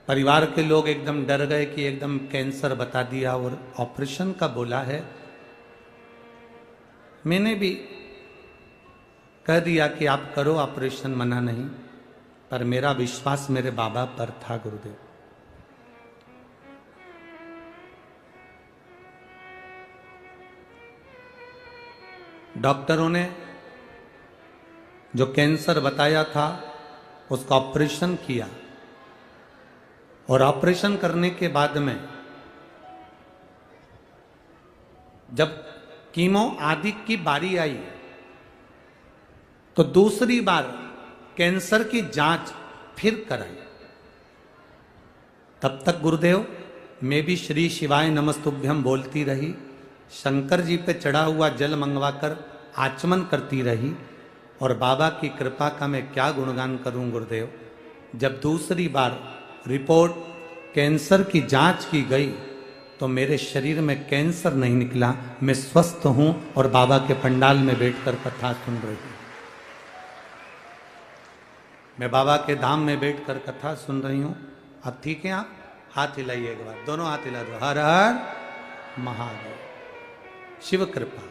परिवार के लोग एकदम डर गए कि एकदम कैंसर बता दिया और ऑपरेशन का बोला है। मैंने भी कह दिया कि आप करो ऑपरेशन, मना नहीं, पर मेरा विश्वास मेरे बाबा पर था गुरुदेव। डॉक्टरों ने जो कैंसर बताया था उसका ऑपरेशन किया और ऑपरेशन करने के बाद में जब कीमो आदि की बारी आई तो दूसरी बार कैंसर की जांच फिर कराई। तब तक गुरुदेव मैं भी श्री शिवाय नमस्तुभ्यम बोलती रही, शंकर जी पे चढ़ा हुआ जल मंगवाकर आचमन करती रही। और बाबा की कृपा का मैं क्या गुणगान करूं गुरुदेव। जब दूसरी बार रिपोर्ट कैंसर की जांच की गई तो मेरे शरीर में कैंसर नहीं निकला, मैं स्वस्थ हूं और बाबा के पंडाल में बैठकर कथा सुन रही हूं। मैं बाबा के धाम में बैठकर कथा सुन रही हूं। अब ठीक है, आप हाथ हिलाइए एक बार, दोनों हाथ हिला दो। हर हर महादेव। शिव कृपा।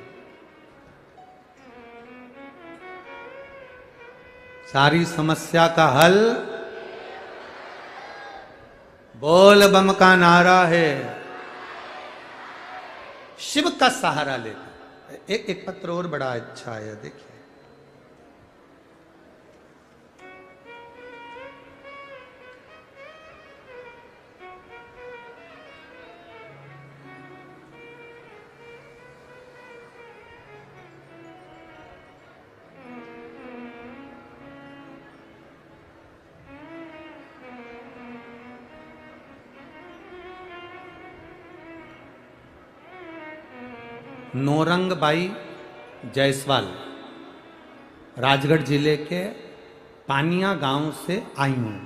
सारी समस्या का हल बोल बम का नारा है। शिव का सहारा लेकर एक पत्र और बड़ा अच्छा है, देखिए। नौरंगबाई जायसवाल राजगढ़ जिले के पानिया गांव से आई हूं।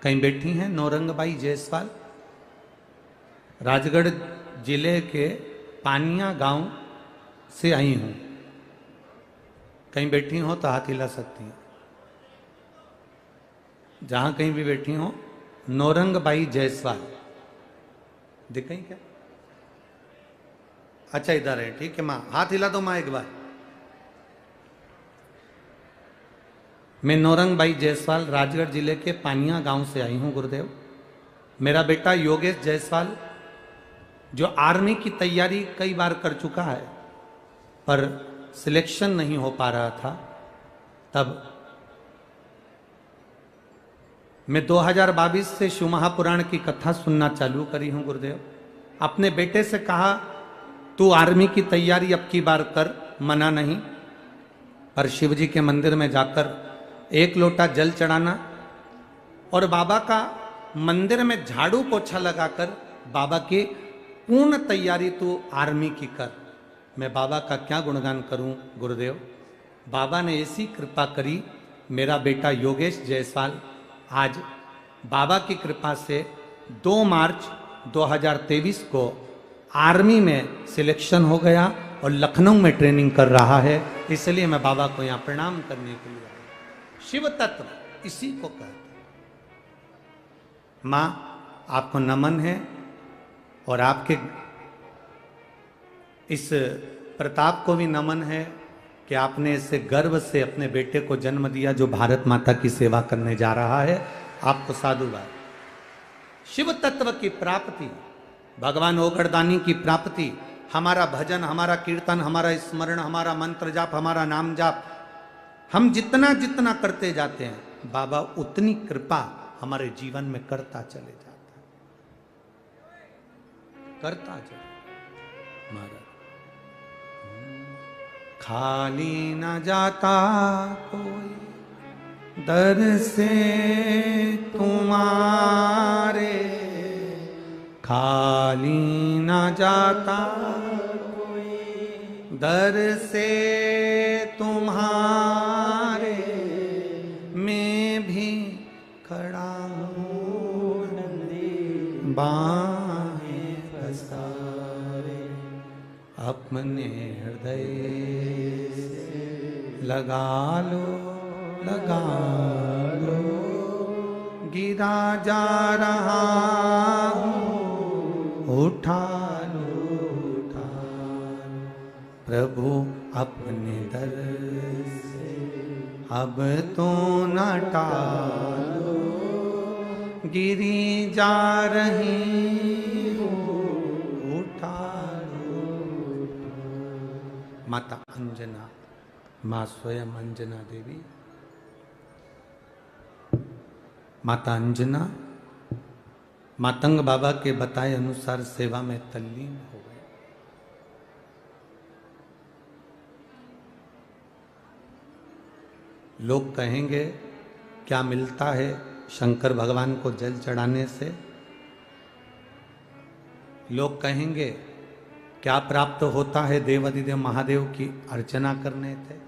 कहीं बैठी हैं नौरंगबाई जायसवाल? राजगढ़ जिले के पानिया गांव से आई हूं। कहीं बैठी हो तो हाथ हिला सकती हैं। जहां कहीं भी बैठी हो, नौरंगबाई जायसवाल दिख गई क्या? अच्छा इधर है, ठीक है। माँ हाथ हिला दो, माँ एक बार। मैं नौरंगबाई जायसवाल राजगढ़ जिले के पानिया गांव से आई हूं गुरुदेव। मेरा बेटा योगेश जायसवाल जो आर्मी की तैयारी कई बार कर चुका है पर सिलेक्शन नहीं हो पा रहा था, तब मैं 2022 से शिव महापुराण की कथा सुनना चालू करी हूं गुरुदेव। अपने बेटे से कहा तू आर्मी की तैयारी अब की बार कर, मना नहीं, पर शिव जी के मंदिर में जाकर एक लोटा जल चढ़ाना और बाबा का मंदिर में झाड़ू पोछा लगाकर बाबा की पूर्ण तैयारी तू आर्मी की कर। मैं बाबा का क्या गुणगान करूं गुरुदेव। बाबा ने ऐसी कृपा करी, मेरा बेटा योगेश जायसवाल आज बाबा की कृपा से 2 मार्च 2023 को आर्मी में सिलेक्शन हो गया और लखनऊ में ट्रेनिंग कर रहा है। इसलिए मैं बाबा को यहां प्रणाम करने के लिए आया। शिव तत्व इसी को कहते हैं। मां आपको नमन है और आपके इस प्रताप को भी नमन है कि आपने इसे गर्व से अपने बेटे को जन्म दिया जो भारत माता की सेवा करने जा रहा है। आपको साधुवाद। शिव तत्व की प्राप्ति, भगवान ओगड़दानी की प्राप्ति, हमारा भजन, हमारा कीर्तन, हमारा स्मरण, हमारा मंत्र जाप, हमारा नाम जाप, हम जितना जितना करते जाते हैं बाबा उतनी कृपा हमारे जीवन में करता चले जाता है, करता चले। महाराज खाली न जाता कोई दर से तुम्हारे, खाली न जाता कोई दर से तुम्हारे, मैं भी खड़ा हूँ बाहें पसारे, अपने हृदय से लगा लो लगा लो, गिरा जा रहा हूँ उठा लो उठा लो, प्रभु अपने दर से अब तो न टालो, गिरी जा रही हूँ उठा लो। माता अंजना, माँ स्वयं अंजना देवी, माता अंजना मातंग बाबा के बताए अनुसार सेवा में तल्लीन हो गए। लोग कहेंगे क्या मिलता है शंकर भगवान को जल चढ़ाने से, लोग कहेंगे क्या प्राप्त होता है देवाधिदेव महादेव की अर्चना करने से।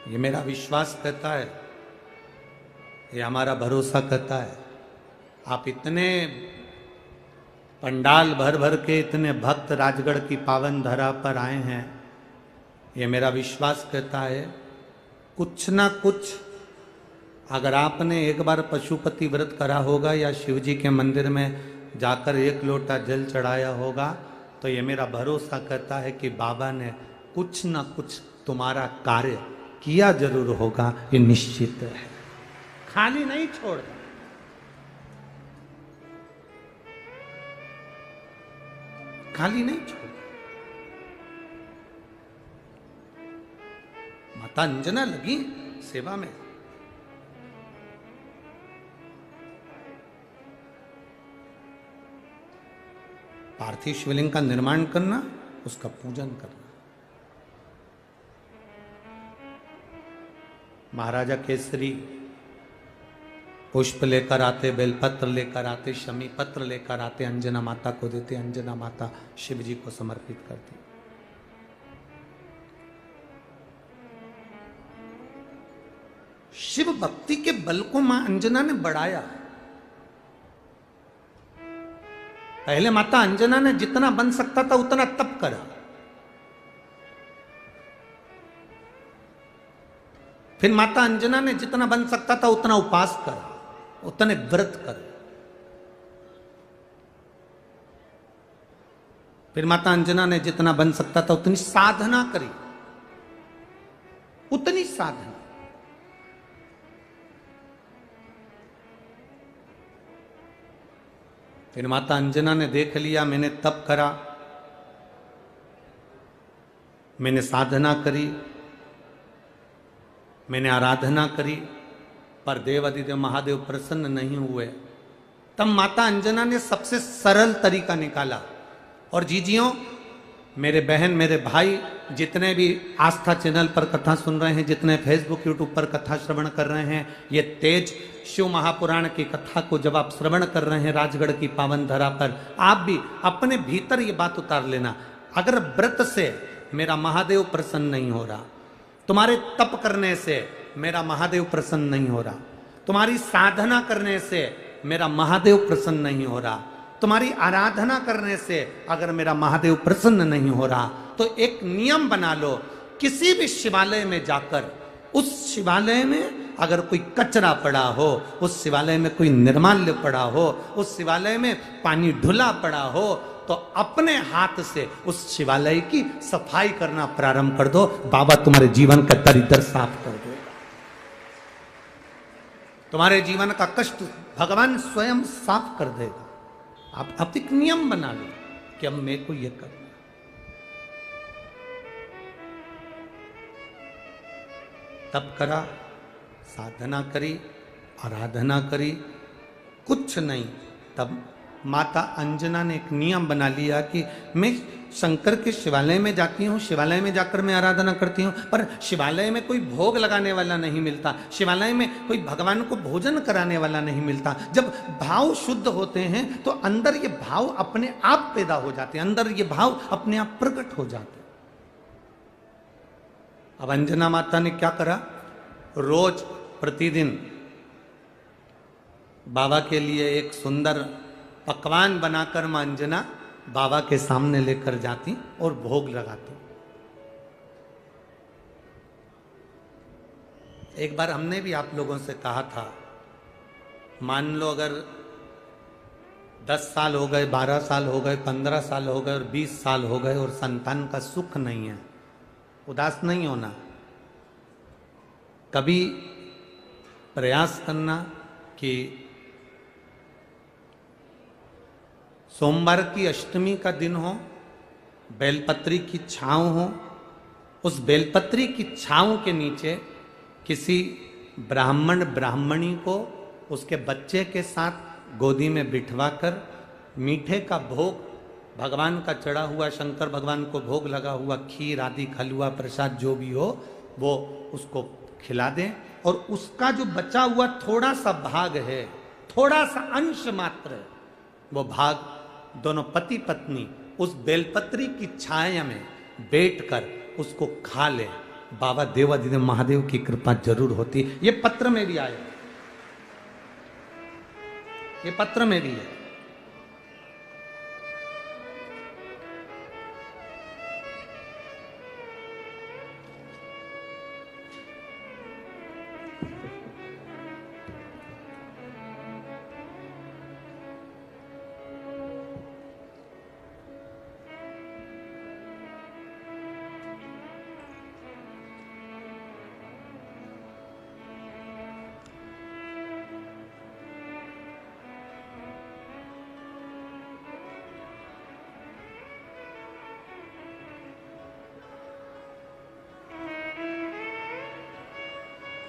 ये मेरा विश्वास कहता है, ये हमारा भरोसा कहता है। आप इतने पंडाल भर भर के इतने भक्त राजगढ़ की पावन धरा पर आए हैं, ये मेरा विश्वास कहता है कुछ ना कुछ, अगर आपने एक बार पशुपति व्रत करा होगा या शिवजी के मंदिर में जाकर एक लोटा जल चढ़ाया होगा, तो ये मेरा भरोसा कहता है कि बाबा ने कुछ ना कुछ तुम्हारा कार्य किया जरूर होगा, ये निश्चित है। खाली नहीं छोड़ता, खाली नहीं छोड़ता। माता अंजना लगी सेवा में। पार्थिव शिवलिंग का निर्माण करना, उसका पूजन करना। महाराजा केसरी पुष्प लेकर आते, बेलपत्र लेकर आते, शमी पत्र लेकर आते, अंजना माता को देते, अंजना माता शिव जी को समर्पित करती। शिव भक्ति के बल को मां अंजना ने बढ़ाया। पहले माता अंजना ने जितना बन सकता था उतना तप करा, फिर माता अंजना ने जितना बन सकता था उतना उपास करा, उतने व्रत करे। फिर माता अंजना ने जितना बन सकता था उतनी साधना करी, उतनी साधना। फिर माता अंजना ने देख लिया मैंने तप करा, मैंने साधना करी, मैंने आराधना करी, पर देवाधिदेव महादेव प्रसन्न नहीं हुए। तब माता अंजना ने सबसे सरल तरीका निकाला। और जीजियों, मेरे बहन मेरे भाई जितने भी आस्था चैनल पर कथा सुन रहे हैं, जितने फेसबुक यूट्यूब पर कथा श्रवण कर रहे हैं, ये तेज शिव महापुराण की कथा को जब आप श्रवण कर रहे हैं राजगढ़ की पावन धरा पर, आप भी अपने भीतर ये बात उतार लेना, अगर व्रत से मेरा महादेव प्रसन्न नहीं हो रहा, तुम्हारे तप करने से मेरा महादेव प्रसन्न नहीं हो रहा, तुम्हारी साधना करने से मेरा महादेव प्रसन्न नहीं हो रहा, तुम्हारी आराधना करने से अगर मेरा महादेव प्रसन्न नहीं हो रहा, तो एक नियम बना लो, किसी भी शिवालय में जाकर उस शिवालय में अगर कोई कचरा पड़ा हो, उस शिवालय में कोई निर्माल्य पड़ा हो, उस शिवालय में पानी ढुला पड़ा हो, तो अपने हाथ से उस शिवालय की सफाई करना प्रारंभ कर दो। बाबा तुम्हारे जीवन का दरिद्र साफ कर दो, तुम्हारे जीवन का कष्ट भगवान स्वयं साफ कर देगा। आप एक नियम बना लो कि अब मेरे को ये करना। तब करा, साधना करी, आराधना करी, कुछ नहीं, तब माता अंजना ने एक नियम बना लिया कि मैं शंकर के शिवालय में जाती हूँ, शिवालय में जाकर मैं आराधना करती हूँ, पर शिवालय में कोई भोग लगाने वाला नहीं मिलता, शिवालय में कोई भगवान को भोजन कराने वाला नहीं मिलता। जब भाव शुद्ध होते हैं तो अंदर ये भाव अपने आप पैदा हो जाते हैं, अंदर ये भाव अपने आप प्रकट हो जाते हैं। अब अंजना माता ने क्या करा, रोज प्रतिदिन बाबा के लिए एक सुंदर पकवान बनाकर मां अंजना बाबा के सामने लेकर जाती और भोग लगाती। एक बार हमने भी आप लोगों से कहा था, मान लो अगर 10 साल हो गए, 12 साल हो गए, 15 साल हो गए और 20 साल हो गए और संतान का सुख नहीं है, उदास नहीं होना, कभी प्रयास करना कि सोमवार की अष्टमी का दिन हो, बेलपत्री की छांव हो, उस बेलपत्री की छांव के नीचे किसी ब्राह्मण ब्राह्मणी को उसके बच्चे के साथ गोदी में बिठवाकर मीठे का भोग, भगवान का चढ़ा हुआ, शंकर भगवान को भोग लगा हुआ खीर आदि हलवा प्रसाद जो भी हो वो उसको खिला दें, और उसका जो बचा हुआ थोड़ा सा भाग है, थोड़ा सा अंश मात्र है, वो भाग दोनों पति पत्नी उस बेलपत्री की छाया में बैठकर उसको खा ले। बाबा देवाधिदेव महादेव की कृपा जरूर होती। ये पत्र में भी आया, ये पत्र में भी है।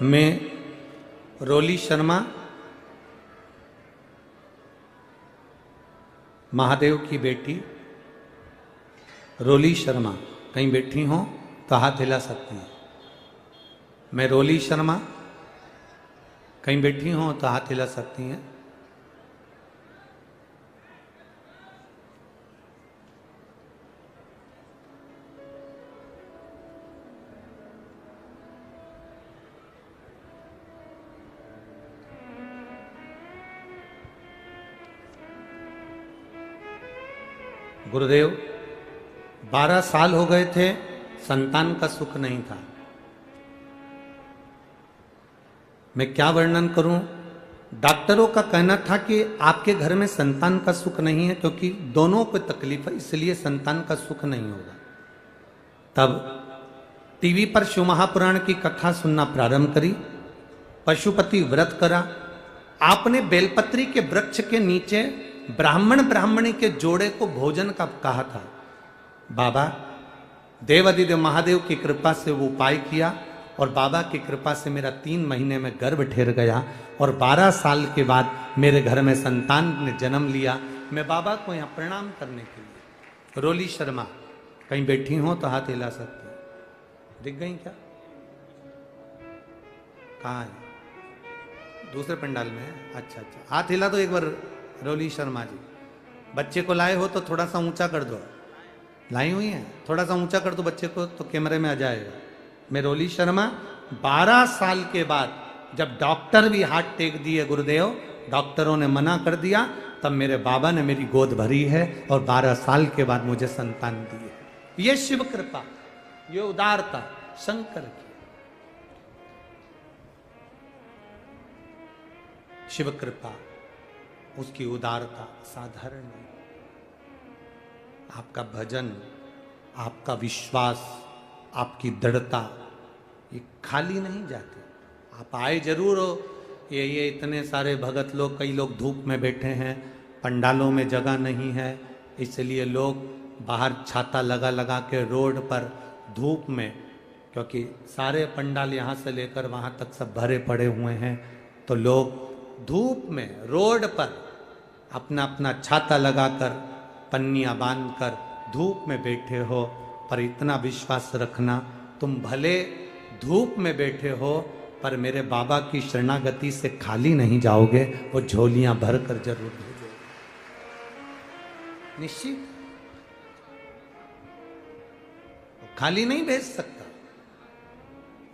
मैं रोली शर्मा महादेव की बेटी रोली शर्मा, कहीं बैठी हो तो हाथ हिला सकती हैं। मैं रोली शर्मा, कहीं बैठी हो तो हाथ हिला सकती हैं। गुरुदेव 12 साल हो गए थे, संतान का सुख नहीं था। मैं क्या वर्णन करूं, डॉक्टरों का कहना था कि आपके घर में संतान का सुख नहीं है क्योंकि दोनों को तकलीफ है, इसलिए संतान का सुख नहीं होगा। तब टीवी पर शिव महापुराण की कथा सुनना प्रारंभ करी, पशुपति व्रत करा। आपने बेलपत्री के वृक्ष के नीचे ब्राह्मण ब्राह्मणी के जोड़े को भोजन का कहा था। बाबा देवाधिदेव महादेव की कृपा से वो उपाय किया और बाबा की कृपा से मेरा 3 महीने में गर्भ ठहर गया और 12 साल के बाद मेरे घर में संतान ने जन्म लिया। मैं बाबा को यहाँ प्रणाम करने के लिए। रोली शर्मा, कहीं बैठी हो तो हाथ हिला सकती है। दिख गई क्या? कहाँ है? दूसरे पंडाल में है। अच्छा अच्छा, हाथ हिला दो एक बार रोली शर्मा जी। बच्चे को लाए हो तो थोड़ा सा ऊंचा कर दो। लाई हुई है, थोड़ा सा ऊंचा कर दो बच्चे को तो कैमरे में आ जाएगा। मैं रोली शर्मा 12 साल के बाद जब डॉक्टर भी हाथ टेक दिए गुरुदेव, डॉक्टरों ने मना कर दिया, तब मेरे बाबा ने मेरी गोद भरी है और 12 साल के बाद मुझे संतान दी है। ये शिव कृपा, ये उदारता शंकर की। शिव कृपा, उसकी उदारता साधारण नहीं। आपका भजन, आपका विश्वास, आपकी दृढ़ता ये खाली नहीं जाती। आप आए जरूर हो, ये इतने सारे भगत लोग, कई लोग धूप में बैठे हैं, पंडालों में जगह नहीं है, इसलिए लोग बाहर छाता लगा लगा के रोड पर धूप में, क्योंकि सारे पंडाल यहाँ से लेकर वहाँ तक सब भरे पड़े हुए हैं, तो लोग धूप में रोड पर अपना अपना छाता लगाकर पन्नियां बांधकर धूप में बैठे हो, पर इतना विश्वास रखना तुम भले धूप में बैठे हो पर मेरे बाबा की शरणागति से खाली नहीं जाओगे, वो झोलियां भर कर जरूर भेजोगे, निश्चित। खाली नहीं भेज सकता,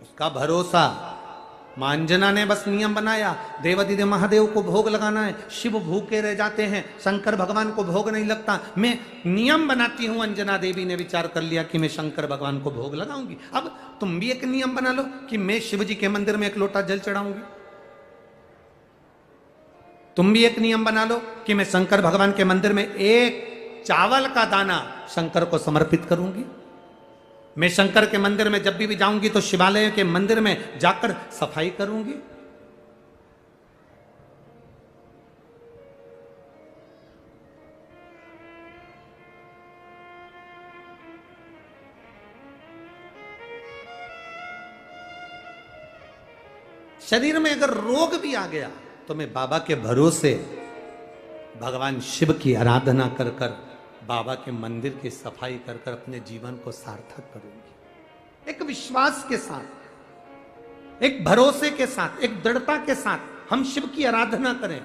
उसका भरोसा। मां अंजना ने बस नियम बनाया, देवादिदेव महादेव को भोग लगाना है, शिव भूखे रह जाते हैं, शंकर भगवान को भोग नहीं लगता, मैं नियम बनाती हूं। अंजना देवी ने विचार कर लिया कि मैं शंकर भगवान को भोग लगाऊंगी। अब तुम भी एक नियम बना लो कि मैं शिव जी के मंदिर में एक लोटा जल चढ़ाऊंगी। तुम भी एक नियम बना लो कि मैं शंकर भगवान के मंदिर में एक चावल का दाना शंकर को समर्पित करूंगी। मैं शंकर के मंदिर में जब भी जाऊंगी तो शिवालय के मंदिर में जाकर सफाई करूंगी। शरीर में अगर रोग भी आ गया तो मैं बाबा के भरोसे भगवान शिव की आराधना कर कर, बाबा के मंदिर की सफाई कर कर अपने जीवन को सार्थक करूंगी। एक विश्वास के साथ, एक भरोसे के साथ, एक दृढ़ता के साथ हम शिव की आराधना करें।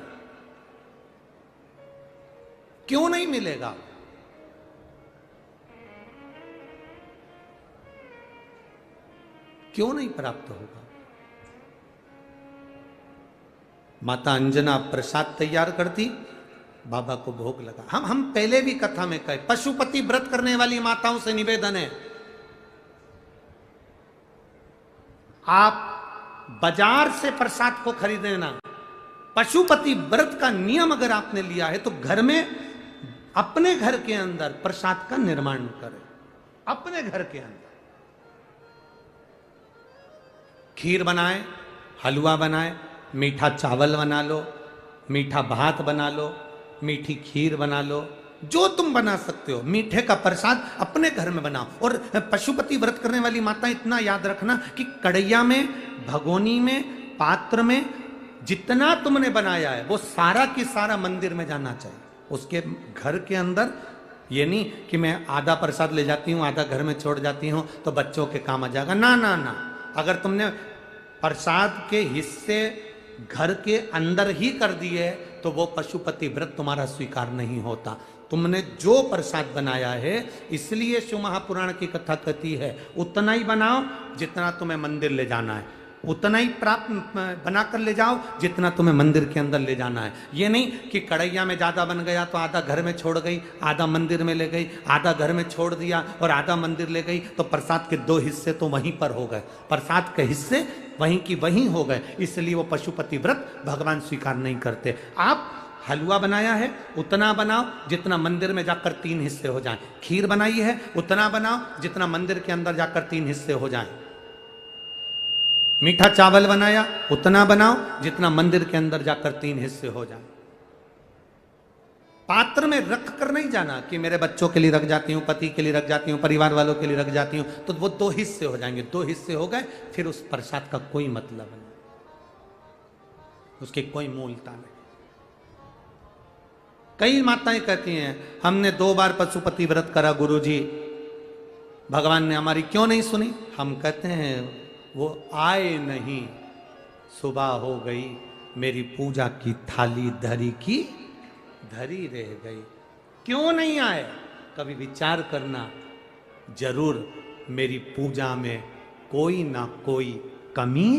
क्यों नहीं मिलेगा? क्यों नहीं प्राप्त होगा? माता अंजना प्रसाद तैयार करती, बाबा को भोग लगा। हम पहले भी कथा में कहे, पशुपति व्रत करने वाली माताओं से निवेदन है, आप बाजार से प्रसाद को खरीदे ना। पशुपति व्रत का नियम अगर आपने लिया है तो घर में, अपने घर के अंदर प्रसाद का निर्माण करें। अपने घर के अंदर खीर बनाए, हलवा बनाए, मीठा चावल बना लो, मीठा भात बना लो, मीठी खीर बना लो, जो तुम बना सकते हो। मीठे का प्रसाद अपने घर में बनाओ। और पशुपति व्रत करने वाली माता इतना याद रखना कि कढ़ैया में, भगोनी में, पात्र में जितना तुमने बनाया है वो सारा की सारा मंदिर में जाना चाहिए। उसके घर के अंदर ये नहीं कि मैं आधा प्रसाद ले जाती हूँ, आधा घर में छोड़ जाती हूँ तो बच्चों के काम आ जाएगा। ना ना ना, अगर तुमने प्रसाद के हिस्से घर के अंदर ही कर दिए तो वो पशुपति व्रत तुम्हारा स्वीकार नहीं होता। तुमने जो प्रसाद बनाया है, इसलिए शिव महापुराण की कथा कहती है उतना ही बनाओ जितना तुम्हें मंदिर ले जाना है, उतना ही प्राप्त बनाकर ले जाओ जितना तुम्हें मंदिर के अंदर ले जाना है। ये नहीं कि कढ़ैया में ज्यादा बन गया तो आधा घर में छोड़ गई, आधा मंदिर में ले गई, आधा घर में छोड़ दिया और आधा मंदिर ले गई, तो प्रसाद के दो हिस्से तो वहीं पर हो गए, प्रसाद के हिस्से वहीं की वहीं हो गए। इसलिए वो पशुपति व्रत भगवान स्वीकार नहीं करते। आप हलवा बनाया है उतना बनाओ जितना मंदिर में जाकर 3 हिस्से हो जाएं। खीर बनाई है उतना बनाओ जितना मंदिर के अंदर जाकर 3 हिस्से हो जाएं। मीठा चावल बनाया उतना बनाओ जितना मंदिर के अंदर जाकर 3 हिस्से हो जाएं। पात्र में रख कर नहीं जाना कि मेरे बच्चों के लिए रख जाती हूँ, पति के लिए रख जाती हूँ, परिवार वालों के लिए रख जाती हूँ, तो वो 2 हिस्से हो जाएंगे। 2 हिस्से हो गए, फिर उस प्रसाद का कोई मतलब नहीं, उसकी कोई मूलता नहीं। कई माताएं कहती हैं हमने 2 बार पशुपति व्रत करा गुरुजी, भगवान ने हमारी क्यों नहीं सुनी? हम कहते हैं वो आए नहीं, सुबह हो गई, मेरी पूजा की थाली धरी की धरी रह गई। क्यों नहीं आए? कभी विचार करना, जरूर मेरी पूजा में कोई ना कोई कमी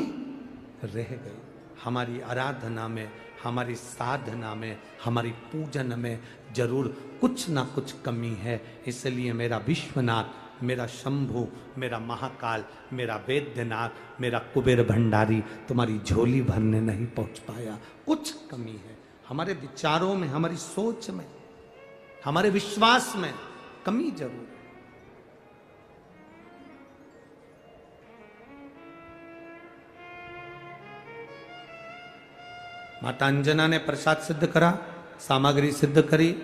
रह गई। हमारी आराधना में, हमारी साधना में, हमारी पूजन में जरूर कुछ ना कुछ कमी है। इसलिए मेरा विश्वनाथ, मेरा शंभु, मेरा महाकाल, मेरा वैद्यनाथ, मेरा कुबेर भंडारी तुम्हारी झोली भरने नहीं पहुंच पाया। कुछ कमी है हमारे विचारों में, हमारी सोच में, हमारे विश्वास में कमी जरूर है। माता अंजना ने प्रसाद सिद्ध करा, सामग्री सिद्ध करी,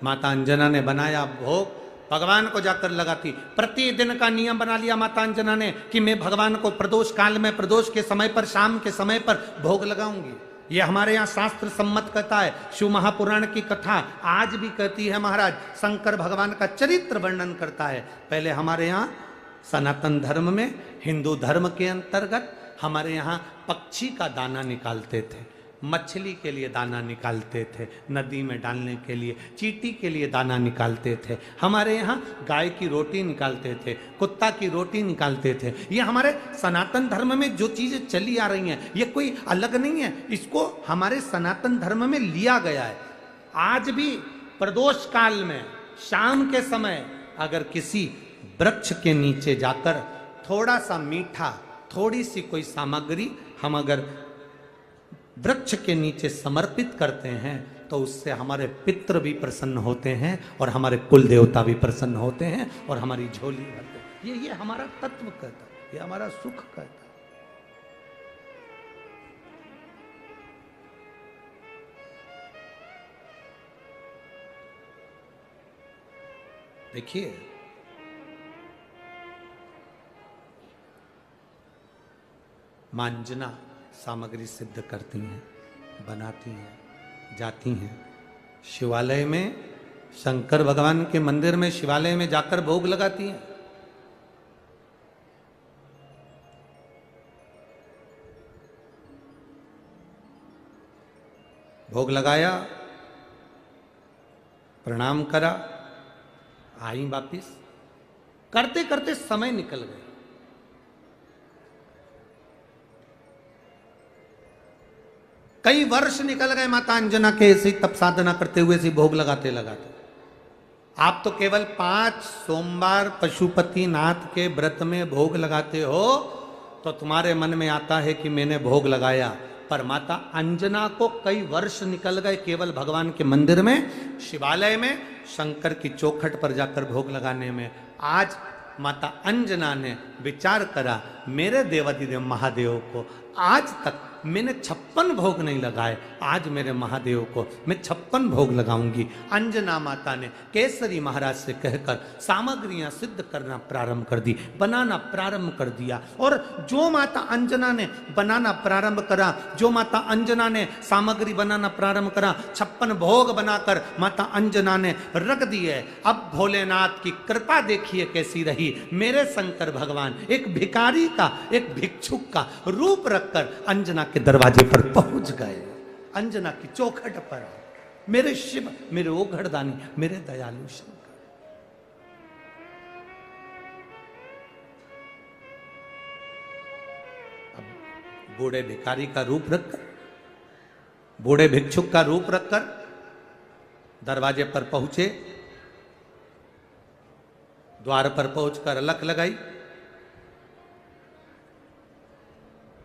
माता अंजना ने बनाया भोग, भगवान को जाकर लगाती। प्रतिदिन का नियम बना लिया माता अंजना ने कि मैं भगवान को प्रदोष काल में, प्रदोष के समय पर, शाम के समय पर भोग लगाऊंगी। ये हमारे यहाँ शास्त्र सम्मत कथा है। शिव महापुराण की कथा आज भी कहती है महाराज, शंकर भगवान का चरित्र वर्णन करता है। पहले हमारे यहाँ सनातन धर्म में, हिंदू धर्म के अंतर्गत हमारे यहाँ पक्षी का दाना निकालते थे, मछली के लिए दाना निकालते थे, नदी में डालने के लिए, चींटी के लिए दाना निकालते थे। हमारे यहाँ गाय की रोटी निकालते थे, कुत्ता की रोटी निकालते थे। ये हमारे सनातन धर्म में जो चीजें चली आ रही हैं, ये कोई अलग नहीं है, इसको हमारे सनातन धर्म में लिया गया है। आज भी प्रदोष काल में शाम के समय अगर किसी वृक्ष के नीचे जाकर थोड़ा सा मीठा, थोड़ी सी कोई सामग्री हम अगर वृक्ष के नीचे समर्पित करते हैं तो उससे हमारे पितृ भी प्रसन्न होते हैं और हमारे कुल देवता भी प्रसन्न होते हैं और हमारी झोली भरते हैं। ये हमारा तत्व कहता है, ये हमारा सुख कहता है। देखिए, मांजना सामग्री सिद्ध करती हैं, बनाती हैं, जाती हैं शिवालय में, शंकर भगवान के मंदिर में, शिवालय में जाकर भोग लगाती हैं। भोग लगाया, प्रणाम करा, आई वापिस। करते करते समय निकल गया। कई वर्ष निकल गए माता अंजना के ऐसे तप साधना करते हुए, ऐसे भोग लगाते लगाते। आप तो केवल 5 सोमवार पशुपति नाथ के व्रत में भोग लगाते हो तो तुम्हारे मन में आता है कि मैंने भोग लगाया, पर माता अंजना को कई वर्ष निकल गए केवल भगवान के मंदिर में, शिवालय में, शंकर की चौखट पर जाकर भोग लगाने में। आज माता अंजना ने विचार करा, मेरे देवाधिदेव महादेव को आज तक मैंने 56 भोग नहीं लगाए, आज मेरे महादेव को मैं 56 भोग लगाऊंगी। अंजना माता ने केसरी महाराज से कहकर सामग्रियां सिद्ध करना प्रारंभ कर दी, बनाना प्रारंभ कर दिया। और जो माता अंजना ने बनाना प्रारंभ करा, जो माता अंजना ने सामग्री बनाना प्रारंभ करा, 56 भोग बनाकर माता अंजना ने रख दिए। अब भोलेनाथ की कृपा देखिए कैसी रही। मेरे शंकर भगवान एक भिखारी का, एक भिक्षुक का रूप रखकर अंजना के दरवाजे पर पहुंच गए, अंजना की चौखट पर। मेरे शिव, मेरे ओघड़दानी, मेरे दयालु शंकर। अब बूढ़े भिखारी का रूप रखकर, बूढ़े भिक्षुक का रूप रखकर दरवाजे पर पहुंचे, द्वार पर पहुंचकर अलख लगाई।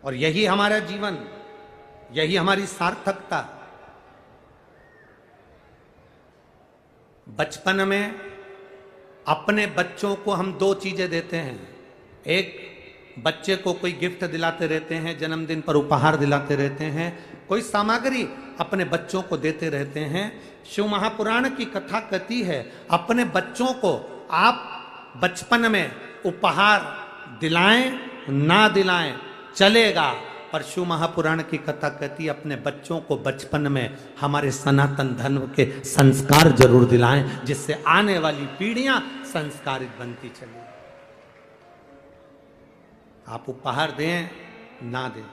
और यही हमारा जीवन, यही हमारी सार्थकता। बचपन में अपने बच्चों को हम 2 चीजें देते हैं। एक, बच्चे को कोई गिफ्ट दिलाते रहते हैं, जन्मदिन पर उपहार दिलाते रहते हैं, कोई सामग्री अपने बच्चों को देते रहते हैं। शिव महापुराण की कथा कहती है, अपने बच्चों को आप बचपन में उपहार दिलाएं ना दिलाएं चलेगा, पर शिव महापुराण की कथा कहती है अपने बच्चों को बचपन में हमारे सनातन धर्म के संस्कार जरूर दिलाएं, जिससे आने वाली पीढ़ियां संस्कारित बनती चली। आप उपहार दें ना दें,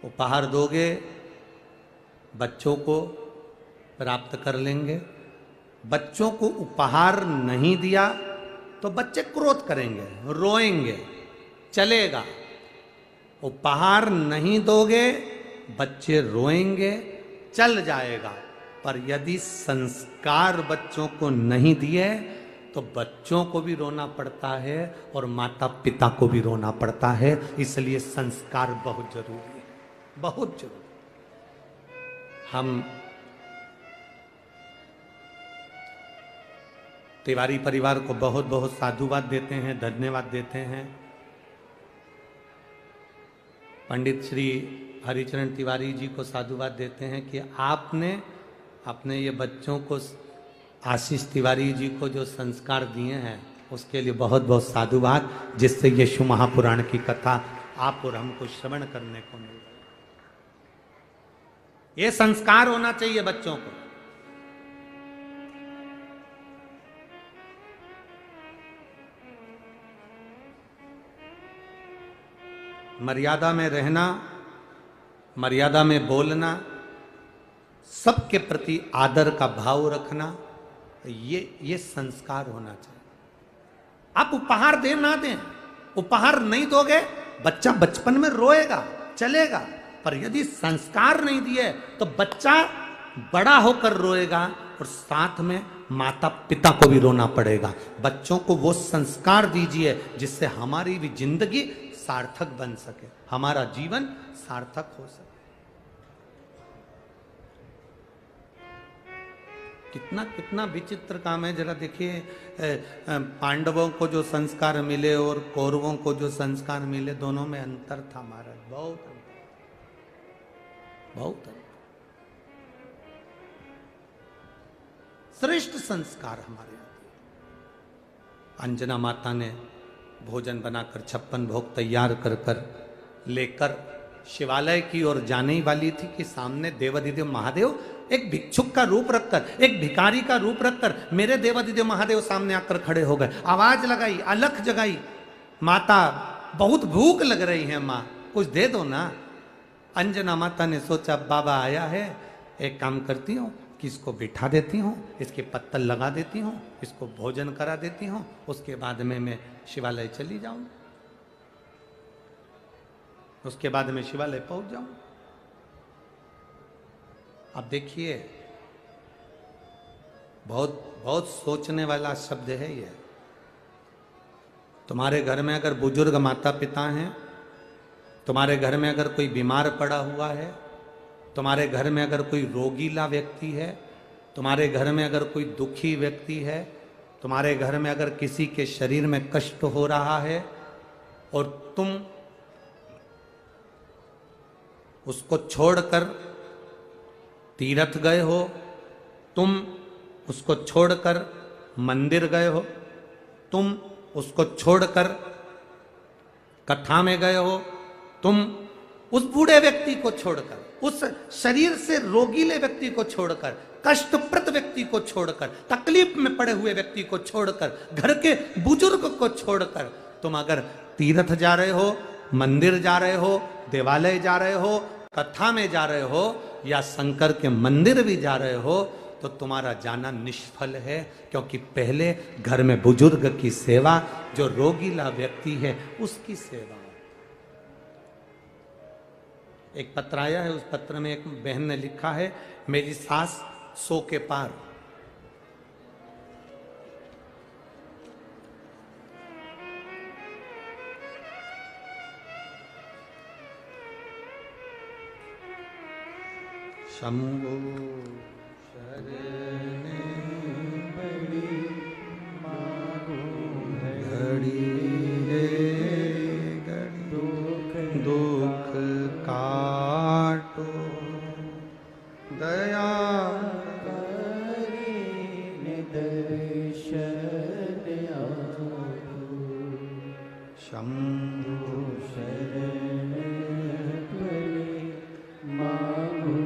उपहार दोगे बच्चों को प्राप्त कर लेंगे। बच्चों को उपहार नहीं दिया तो बच्चे क्रोध करेंगे, रोएंगे, चलेगा। उपहार नहीं दोगे बच्चे रोएंगे, चल जाएगा। पर यदि संस्कार बच्चों को नहीं दिए तो बच्चों को भी रोना पड़ता है और माता पिता को भी रोना पड़ता है। इसलिए संस्कार बहुत जरूरी है, बहुत जरूरी। हम तिवारी परिवार को बहुत बहुत साधुवाद देते हैं, धन्यवाद देते हैं। पंडित श्री हरिचरण तिवारी जी को साधुवाद देते हैं कि आपने अपने ये बच्चों को, आशीष तिवारी जी को जो संस्कार दिए हैं उसके लिए बहुत बहुत साधुवाद, जिससे यीशु महापुराण की कथा आप और हमको श्रवण करने को मिल रहा है। ये संस्कार होना चाहिए बच्चों को। मर्यादा में रहना, मर्यादा में बोलना, सबके प्रति आदर का भाव रखना, ये संस्कार होना चाहिए। आप उपहार दें ना दें, उपहार नहीं दोगे बच्चा बचपन में रोएगा, चलेगा, पर यदि संस्कार नहीं दिए तो बच्चा बड़ा होकर रोएगा और साथ में माता पिता को भी रोना पड़ेगा। बच्चों को वो संस्कार दीजिए जिससे हमारी भी जिंदगी सार्थक बन सके, हमारा जीवन सार्थक हो सके। कितना कितना विचित्र काम है। जरा देखिए, पांडवों को जो संस्कार मिले और कौरवों को जो संस्कार मिले, दोनों में अंतर था महाराज, बहुत अंतर, बहुत अंतर। श्रेष्ठ संस्कार हमारे यहाँ। अंजना माता ने भोजन बनाकर 56 भोग तैयार कर कर लेकर शिवालय की ओर जाने ही वाली थी कि सामने देवाधिदेव महादेव एक भिक्षुक का रूप रखकर, एक भिखारी का रूप रखकर मेरे देवाधिदेव महादेव सामने आकर खड़े हो गए। आवाज लगाई, अलख जगाई, माता बहुत भूख लग रही है, माँ कुछ दे दो ना। अंजना माता ने सोचा बाबा आया है, एक काम करती हूँ कि इसको बिठा देती हूँ, इसके पत्तल लगा देती हूँ, इसको भोजन करा देती हूँ, उसके बाद में मैं शिवालय चली जाऊँ, उसके बाद में शिवालय पहुंच जाऊं। अब देखिए, बहुत बहुत सोचने वाला शब्द है ये। तुम्हारे घर में अगर बुजुर्ग माता पिता हैं, तुम्हारे घर में अगर कोई बीमार पड़ा हुआ है, तुम्हारे घर में अगर कोई रोगीला व्यक्ति है, तुम्हारे घर में अगर कोई दुखी व्यक्ति है, तुम्हारे घर में अगर किसी के शरीर में कष्ट हो रहा है और तुम उसको छोड़कर तीर्थ गए हो, तुम उसको छोड़कर मंदिर गए हो, तुम उसको छोड़कर कथा में गए हो, तुम उस बूढ़े व्यक्ति को छोड़कर, उस शरीर से रोगीले व्यक्ति को छोड़कर, कष्टप्रद व्यक्ति को छोड़कर, तकलीफ में पड़े हुए व्यक्ति को छोड़कर, घर के बुजुर्ग को छोड़कर तुम अगर तीर्थ जा रहे हो, मंदिर जा रहे हो, देवालय जा रहे हो, कथा में जा रहे हो या शंकर के मंदिर भी जा रहे हो, तो तुम्हारा जाना निष्फल है। क्योंकि पहले घर में बुजुर्ग की सेवा, जो रोगीला व्यक्ति है उसकी सेवा। एक पत्र आया है, उस पत्र में एक बहन ने लिखा है, मेरी सास 100 के पार, शंभो शरण बड़ी मागो घड़ी रे घड़ी, दुख काटो दया दर्शन शंभो शरण बड़ी मागो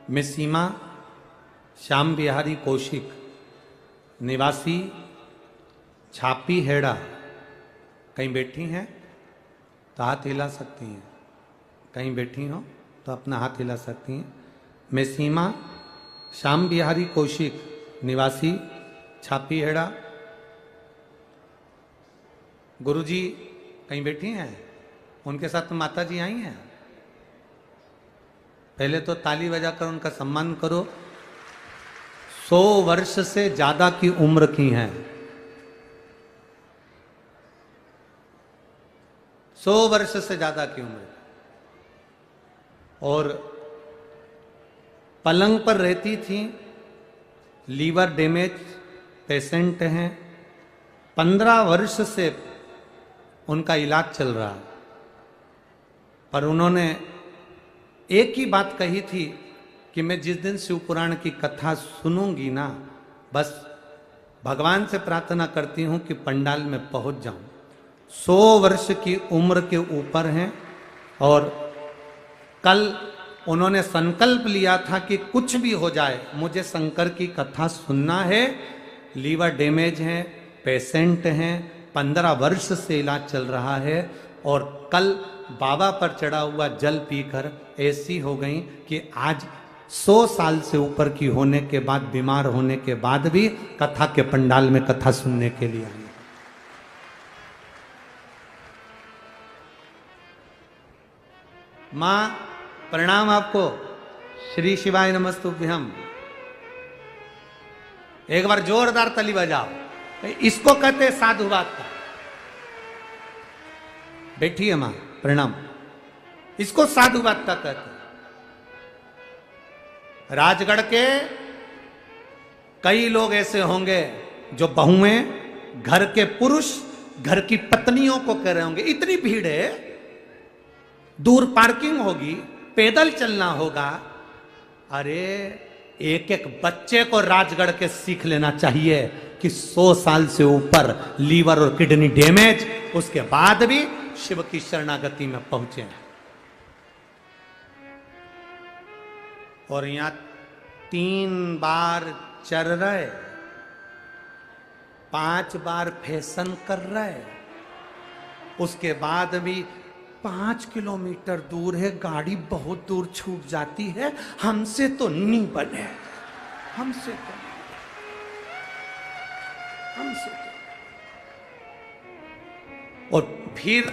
मैं सीमा श्याम बिहारी कौशिक, निवासी छापी हेड़ा, कहीं बैठी हैं तो हाथ हिला सकती हैं, कहीं बैठी हो तो अपना हाथ हिला सकती हैं। मैं सीमा श्याम बिहारी कौशिक, निवासी छापी हेड़ा। गुरुजी कहीं बैठी हैं, उनके साथ तो माता जी आई हैं। पहले तो ताली बजाकर उनका सम्मान करो। 100 वर्ष से ज्यादा की उम्र की हैं। 100 वर्ष से ज्यादा की उम्र, और पलंग पर रहती थी, लीवर डैमेज पेशेंट हैं, 15 वर्ष से उनका इलाज चल रहा है। पर उन्होंने एक ही बात कही थी कि मैं जिस दिन शिव पुराण की कथा सुनूंगी ना, बस भगवान से प्रार्थना करती हूं कि पंडाल में पहुंच जाऊं। 100 वर्ष की उम्र के ऊपर हैं, और कल उन्होंने संकल्प लिया था कि कुछ भी हो जाए मुझे शंकर की कथा सुनना है। लीवर डैमेज है, पेशेंट हैं, 15 वर्ष से इलाज चल रहा है, और कल बाबा पर चढ़ा हुआ जल पीकर ऐसी हो गई कि आज 100 साल से ऊपर की होने के बाद, बीमार होने के बाद भी कथा के पंडाल में कथा सुनने के लिए आई। मां प्रणाम आपको। श्री शिवाय नमस्तुभ्यम। एक बार जोरदार ताली बजाओ। इसको कहते हैं साधुवाद का। बैठिए मां, प्रणाम। इसको साधुवाद का कहते हैं। राजगढ़ के कई लोग ऐसे होंगे जो बहुएं, घर के पुरुष घर की पत्नियों को कह रहे होंगे, इतनी भीड़ है, दूर पार्किंग होगी, पैदल चलना होगा। अरे एक एक बच्चे को राजगढ़ के सीख लेना चाहिए कि 100 साल से ऊपर लीवर और किडनी डैमेज, उसके बाद भी शिव की शरणागति में पहुंचे। और यहां 3 बार चर रहे, 5 बार फैशन कर रहे, उसके बाद भी 5 किलोमीटर दूर है, गाड़ी बहुत दूर छूट जाती है, हमसे तो नहीं बने, हमसे तो और फिर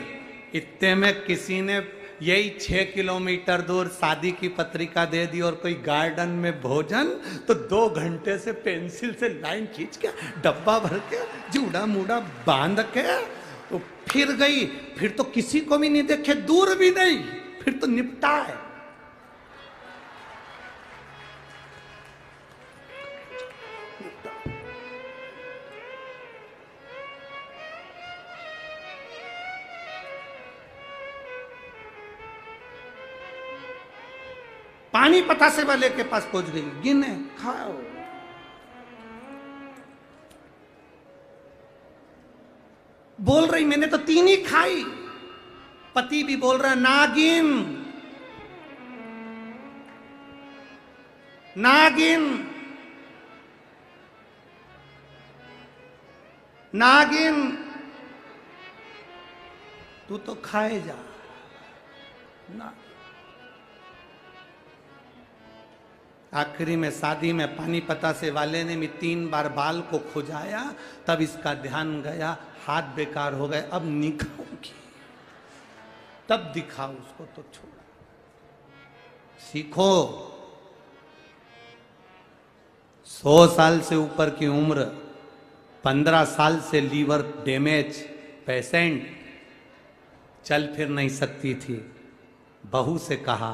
इतने में किसी ने यही 6 किलोमीटर दूर शादी की पत्रिका दे दी और कोई गार्डन में भोजन, तो 2 घंटे से पेंसिल से लाइन खींच के डब्बा भर के जूड़ा मूड़ा बांध के तो फिर गई। फिर तो किसी को भी नहीं देखे, दूर भी नहीं, फिर तो निपटा है। पानी पतासे वाले के पास पहुंच गई, गिने खाओ। बोल रही मैंने तो 3 ही खाई। पति भी बोल रहा नागिन नागिन नागिन, तू तो खाए जा ना। आखिरी में शादी में पानी पतासे वाले ने भी 3 बार बाल को खुजाया, तब इसका ध्यान गया, हाथ बेकार हो गए, अब नहीं खाऊंगी, तब दिखाओ उसको, तो छोड़ा। सीखो। 100 साल से ऊपर की उम्र, 15 साल से लीवर डैमेज पेशेंट, चल फिर नहीं सकती थी। बहू से कहा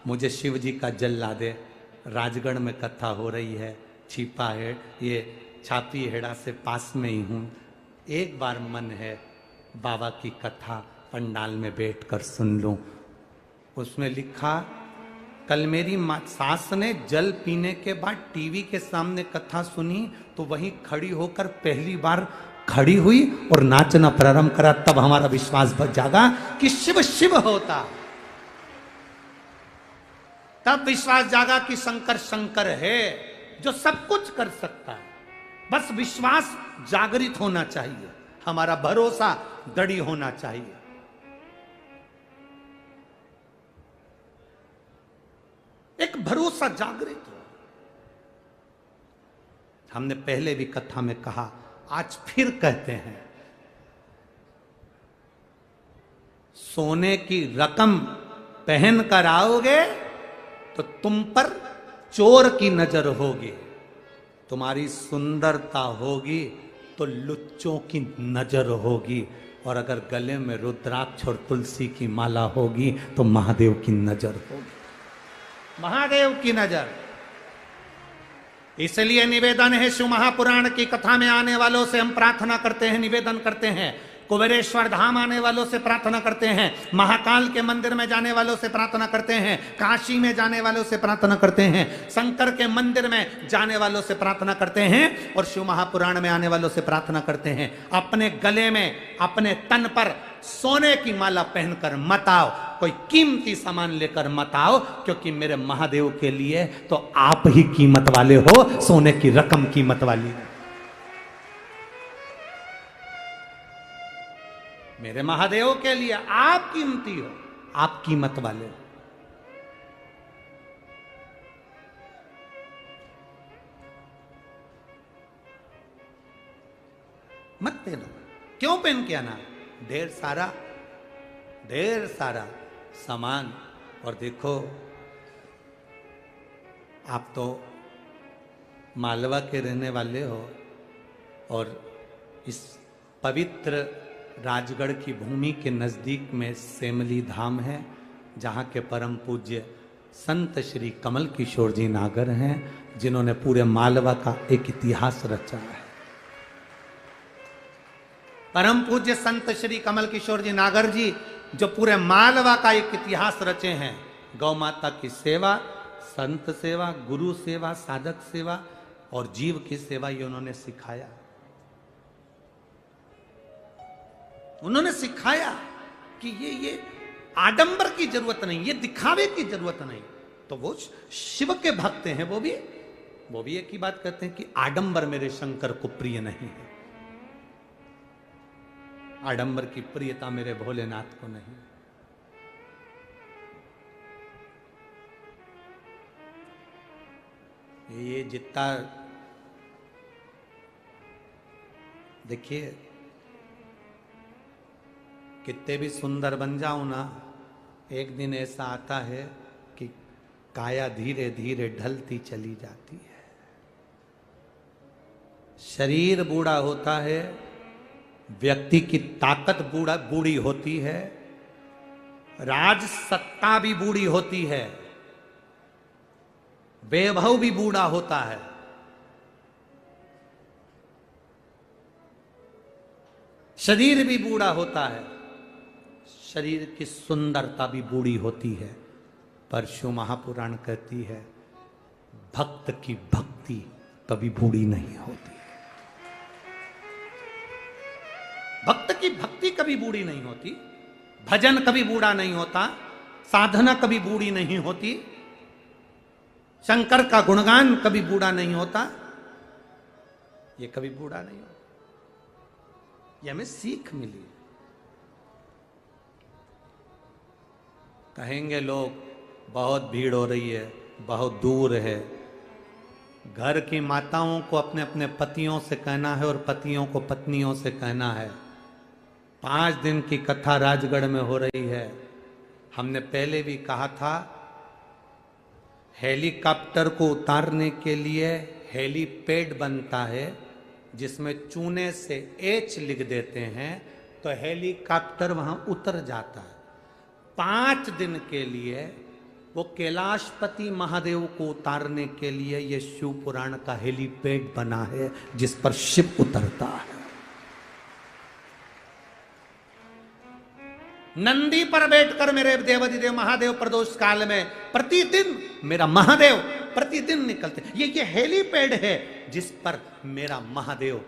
मुझे शिव जी का जल ला दे, राजगढ़ में कथा हो रही है, छिपा है, ये छापी हेड़ा से पास में ही हूँ, एक बार मन है बाबा की कथा पंडाल में बैठकर सुन लूं। उसमें लिखा, कल मेरी सास ने जल पीने के बाद टीवी के सामने कथा सुनी तो वहीं खड़ी होकर पहली बार खड़ी हुई और नाचना प्रारंभ करा। तब हमारा विश्वास जागा कि शिव शिव होता। तब विश्वास जागा कि शंकर शंकर है जो सब कुछ कर सकता है। बस विश्वास जागृत होना चाहिए, हमारा भरोसा दृढ़ होना चाहिए। एक भरोसा जागृत हो। हमने पहले भी कथा में कहा, आज फिर कहते हैं, सोने की रकम पहन कर आओगे तो तुम पर चोर की नजर होगी, तुम्हारी सुंदरता होगी तो लुच्चों की नजर होगी, और अगर गले में रुद्राक्ष और तुलसी की माला होगी तो महादेव की नजर होगी, महादेव की नजर। इसलिए निवेदन है, शिव महापुराण की कथा में आने वालों से हम प्रार्थना करते हैं, निवेदन करते हैं, कुबेरेश्वर धाम आने वालों से प्रार्थना करते हैं, महाकाल के मंदिर में जाने वालों से प्रार्थना करते हैं, काशी में जाने वालों से प्रार्थना करते हैं, शंकर के मंदिर में जाने वालों से प्रार्थना करते हैं, और शिव महापुराण में आने वालों से प्रार्थना करते हैं, अपने गले में, अपने तन पर सोने की माला पहनकर मत आओ, कोई कीमती सामान लेकर मत आओ, क्योंकि मेरे महादेव के लिए तो आप ही कीमत वाले हो, सोने की रकम कीमत वाली है। मेरे महादेव के लिए आप कीमती हो, आप कीमत वाले हो। मत पहनो, क्यों पहन के आना? ढेर सारा सामान। और देखो, आप तो मालवा के रहने वाले हो, और इस पवित्र राजगढ़ की भूमि के नज़दीक में सेमली धाम है, जहाँ के परम पूज्य संत श्री कमल किशोर जी नागर हैं, जिन्होंने पूरे मालवा का एक इतिहास रचा है। परम पूज्य संत श्री कमल किशोर जी नागर जी, जो पूरे मालवा का एक इतिहास रचे हैं, गौ माता की सेवा, संत सेवा, गुरु सेवा, साधक सेवा और जीव की सेवा, ये उन्होंने सिखाया। उन्होंने सिखाया कि ये आडंबर की जरूरत नहीं, ये दिखावे की जरूरत नहीं। तो वो शिव के भक्त हैं, वो भी एक ही बात कहते हैं कि आडंबर मेरे शंकर को प्रिय नहीं है, आडंबर की प्रियता मेरे भोलेनाथ को नहीं। ये जितना देखिए, कितने भी सुंदर बन जाओ ना, एक दिन ऐसा आता है कि काया धीरे धीरे ढलती चली जाती है, शरीर बूढ़ा होता है, व्यक्ति की ताकत बूढ़ी होती है, राज सत्ता भी बूढ़ी होती है, वैभव भी बूढ़ा होता है, शरीर भी बूढ़ा होता है, शरीर की सुंदरता भी बूढ़ी होती है। पर शिव महापुराण कहती है, भक्त की भक्ति कभी बूढ़ी नहीं होती। भक्त की भक्ति कभी बूढ़ी नहीं होती, भजन कभी बूढ़ा नहीं होता, साधना कभी बूढ़ी नहीं होती, शंकर का गुणगान कभी बूढ़ा नहीं होता, ये कभी बूढ़ा नहीं होता। ये हमें सीख मिली। कहेंगे लोग बहुत भीड़ हो रही है, बहुत दूर है। घर की माताओं को अपने अपने पतियों से कहना है और पतियों को पत्नियों से कहना है। 5 दिन की कथा राजगढ़ में हो रही है। हमने पहले भी कहा था, हेलीकॉप्टर को उतारने के लिए हेलीपैड बनता है, जिसमें चूने से एच लिख देते हैं तो हेलीकॉप्टर वहां उतर जाता है। 5 दिन के लिए वो कैलाशपति महादेव को उतारने के लिए ये शिव पुराण का हेलीपैड बना है, जिस पर शिव उतरता है। नंदी पर बैठकर मेरे देवाधिदेव महादेव प्रदोष काल में प्रतिदिन मेरा महादेव प्रतिदिन निकलते। ये हेलीपैड है जिस पर मेरा महादेव।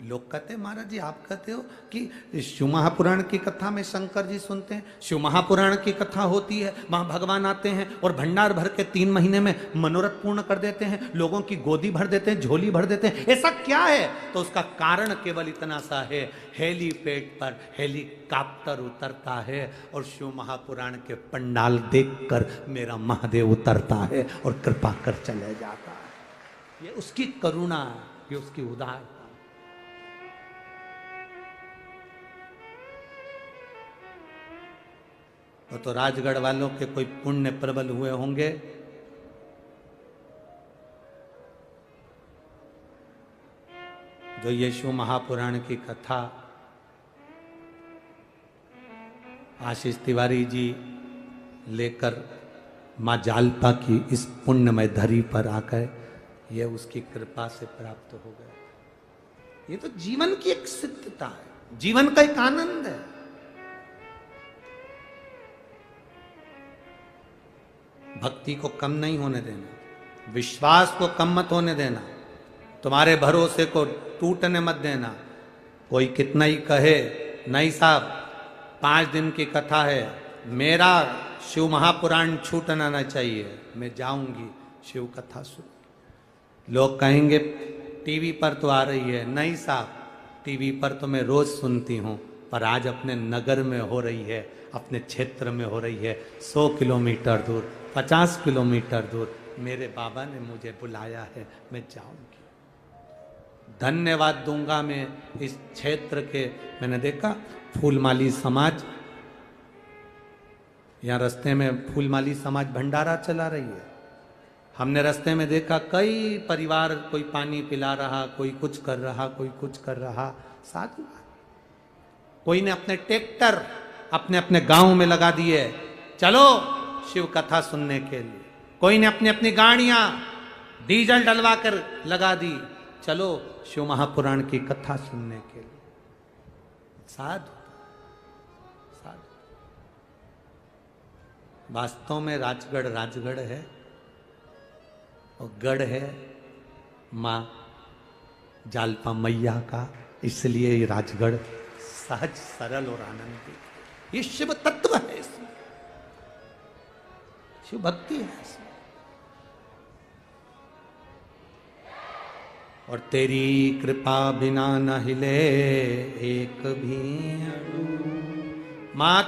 लोग कहते हैं, महाराज जी आप कहते हो कि शिव महापुराण की कथा में शंकर जी सुनते हैं, शिव महापुराण की कथा होती है, वहां भगवान आते हैं और भंडार भर के 3 महीने में मनोरथ पूर्ण कर देते हैं, लोगों की गोदी भर देते हैं, झोली भर देते हैं, ऐसा क्या है? तो उसका कारण केवल इतना सा है, हेलीपैड पर हेलीकॉप्टर उतरता है और शिव महापुराण के पंडाल देखकर मेरा महादेव उतरता है और कृपा कर चले जाता है। ये उसकी करुणा, ये उसकी उदारता। तो राजगढ़ वालों के कोई पुण्य प्रबल हुए होंगे जो यीशु महापुराण की कथा आशीष तिवारी जी लेकर माँ जालपा की इस पुण्यमय धरी पर आ गए, ये उसकी कृपा से प्राप्त हो गए। ये तो जीवन की एक सिद्धता है, जीवन का एक आनंद है। भक्ति को कम नहीं होने देना, विश्वास को कम मत होने देना, तुम्हारे भरोसे को टूटने मत देना। कोई कितना ही कहे, नहीं साहब 5 दिन की कथा है, मेरा शिव महापुराण छूटना ना चाहिए, मैं जाऊंगी शिव कथा सुन। लोग कहेंगे टीवी पर तो आ रही है, नहीं साहब टीवी पर तो मैं रोज सुनती हूं, पर आज अपने नगर में हो रही है, अपने क्षेत्र में हो रही है, 100 किलोमीटर दूर, 50 किलोमीटर दूर मेरे बाबा ने मुझे बुलाया है, मैं जाऊंगी। धन्यवाद दूंगा मैं इस क्षेत्र के। मैंने देखा फूलमाली समाज, यहां रास्ते में फूलमाली समाज भंडारा चला रही है। हमने रास्ते में देखा कई परिवार, कोई पानी पिला रहा, कोई कुछ कर रहा, कोई कुछ कर रहा। साधु कोई ने अपने ट्रैक्टर अपने अपने गांव में लगा दिए, चलो शिव कथा सुनने के लिए। कोई ने अपनी अपनी गाड़ियां डीजल डलवा कर लगा दी, चलो शिव महापुराण की कथा सुनने के लिए। साधु साधु। वास्तव में राजगढ़ राजगढ़ है और गढ़ है मां जालपा मैया का, इसलिए ये राजगढ़ सहज सरल और आनंदी। ये शिव तत्व है, इसमें शिव भक्ति है इसमें। और तेरी कृपा बिना न हिले एक भी अणु। मां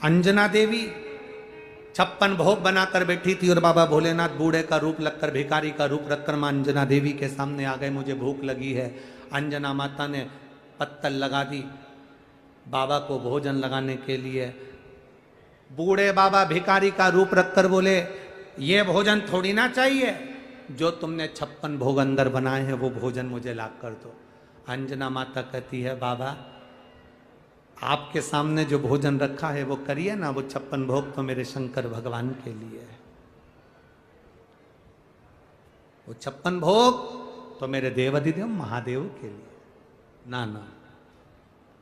अंजना देवी 56 भोग बनाकर बैठी थी और बाबा भोलेनाथ बूढ़े का रूप लगकर, भिखारी का रूप रखकर मां अंजना देवी के सामने आ गए। मुझे भूख लगी है। अंजना माता ने पत्तल लगा दी बाबा को भोजन लगाने के लिए। बूढ़े बाबा भिखारी का रूप रखकर बोले, ये भोजन थोड़ी ना चाहिए, जो तुमने 56 भोग अंदर बनाए हैं वो भोजन मुझे ला कर दो। अंजना माता कहती है, बाबा आपके सामने जो भोजन रखा है वो करिए ना, वो 56 भोग तो मेरे शंकर भगवान के लिए है, वो 56 भोग तो मेरे देवाधिदेव महादेव के लिए। ना ना,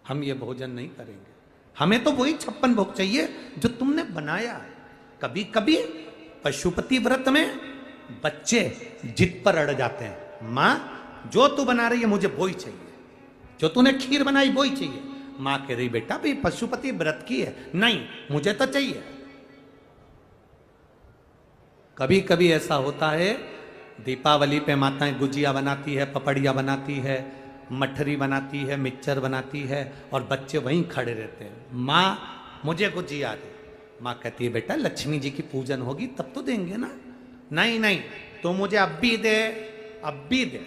हम ये भोजन नहीं करेंगे, हमें तो वही 56 भोग चाहिए जो तुमने बनाया है। कभी कभी पशुपति व्रत में बच्चे जिद पर अड़ जाते हैं, मां जो तू बना रही है मुझे वो ही चाहिए, जो तूने खीर बनाई वो ही चाहिए। मां कह रही, बेटा भाई पशुपति व्रत की है, नहीं मुझे तो चाहिए। कभी कभी ऐसा होता है, दीपावली पे माताएं गुजिया बनाती है, पपड़िया बनाती है, मठरी बनाती है, मिक्सचर बनाती है और बच्चे वहीं खड़े रहते हैं, मां मुझे गुजिया दे। मां कहती है, बेटा लक्ष्मी जी की पूजन होगी तब तो देंगे ना। नहीं नहीं, तो मुझे अब भी दे, अब भी दे।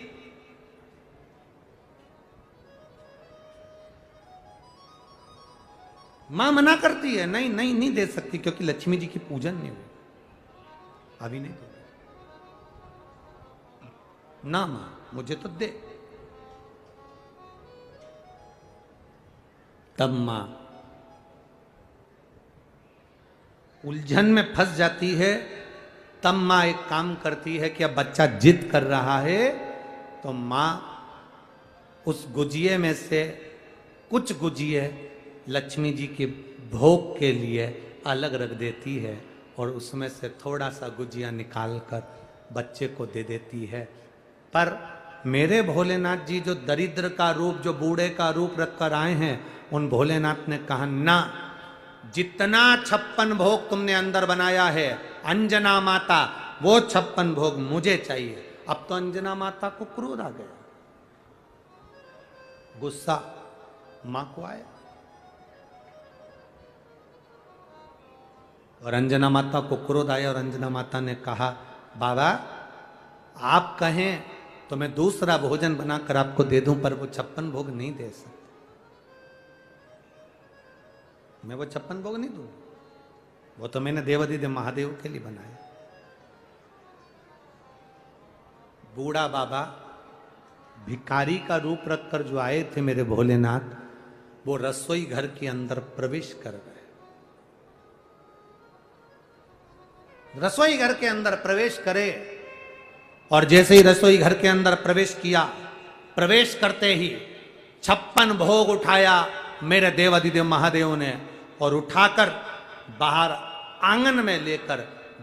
मां मना करती है, नहीं नहीं नहीं दे सकती, क्योंकि लक्ष्मी जी की पूजन नहीं हुई, अभी नहीं दे ना। मां मुझे तो दे। तब मां उलझन में फंस जाती है। तब मां एक काम करती है कि अब बच्चा जिद कर रहा है, तो मां उस गुजिये में से कुछ गुजिये लक्ष्मी जी के भोग के लिए अलग रख देती है और उसमें से थोड़ा सा गुजिया निकाल कर बच्चे को दे देती है। पर मेरे भोलेनाथ जी जो दरिद्र का रूप, जो बूढ़े का रूप रखकर आए हैं, उन भोलेनाथ ने कहा, ना, जितना 56 भोग तुमने अंदर बनाया है अंजना माता, वो 56 भोग मुझे चाहिए। अब तो अंजना माता को क्रोध आ गया, गुस्सा मां को आया और अंजना माता को क्रोध आया और अंजना माता ने कहा, बाबा आप कहें तो मैं दूसरा भोजन बनाकर आपको दे दूं, पर वो 56 भोग नहीं दे सकता, मैं वो 56 भोग नहीं दूं, वो तो मैंने देवाधिदेव महादेव के लिए बनाया। बूढ़ा बाबा भिखारी का रूप रखकर जो आए थे मेरे भोलेनाथ, वो रसोई घर के अंदर प्रवेश कर गए। रसोई घर के अंदर प्रवेश करे और जैसे ही रसोई घर के अंदर प्रवेश किया, प्रवेश करते ही 56 भोग उठाया मेरे देवाधिदेव महादेव ने और उठाकर बाहर आंगन में लेकर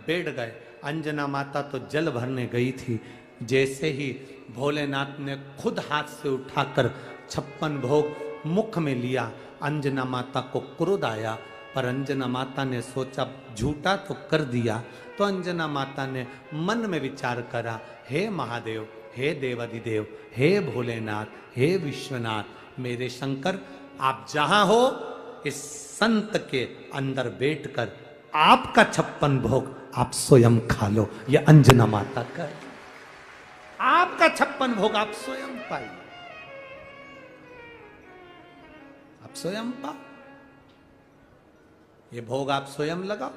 बैठ गए। अंजना माता तो जल भरने गई थी, जैसे ही भोलेनाथ ने खुद हाथ से उठाकर 56 भोग मुख में लिया, अंजना माता को क्रोध आया। पर अंजना माता ने सोचा झूठा तो कर दिया, तो अंजना माता ने मन में विचार करा, हे महादेव, हे देवाधिदेव, हे भोलेनाथ, हे विश्वनाथ, मेरे शंकर, आप जहां हो इस संत के अंदर बैठकर आपका 56 भोग आप स्वयं खा लो। ये अंजना माता का, आपका 56 भोग आप स्वयं पाइए, आप स्वयं पाओ, ये भोग आप स्वयं लगाओ।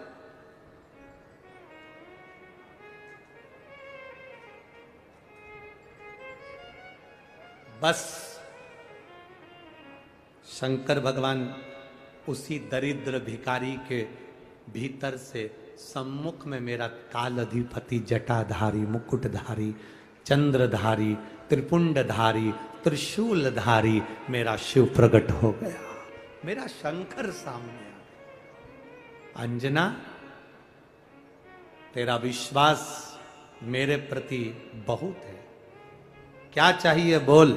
बस शंकर भगवान उसी दरिद्र भिखारी के भीतर से सम्मुख में मेरा काल अधिपति, जटाधारी, मुकुटधारी, चंद्रधारी, त्रिपुंडधारी, त्रिशूलधारी मेरा शिव प्रकट हो गया। मेरा शंकर सामने आ गया। अंजना, तेरा विश्वास मेरे प्रति बहुत है, क्या चाहिए बोल।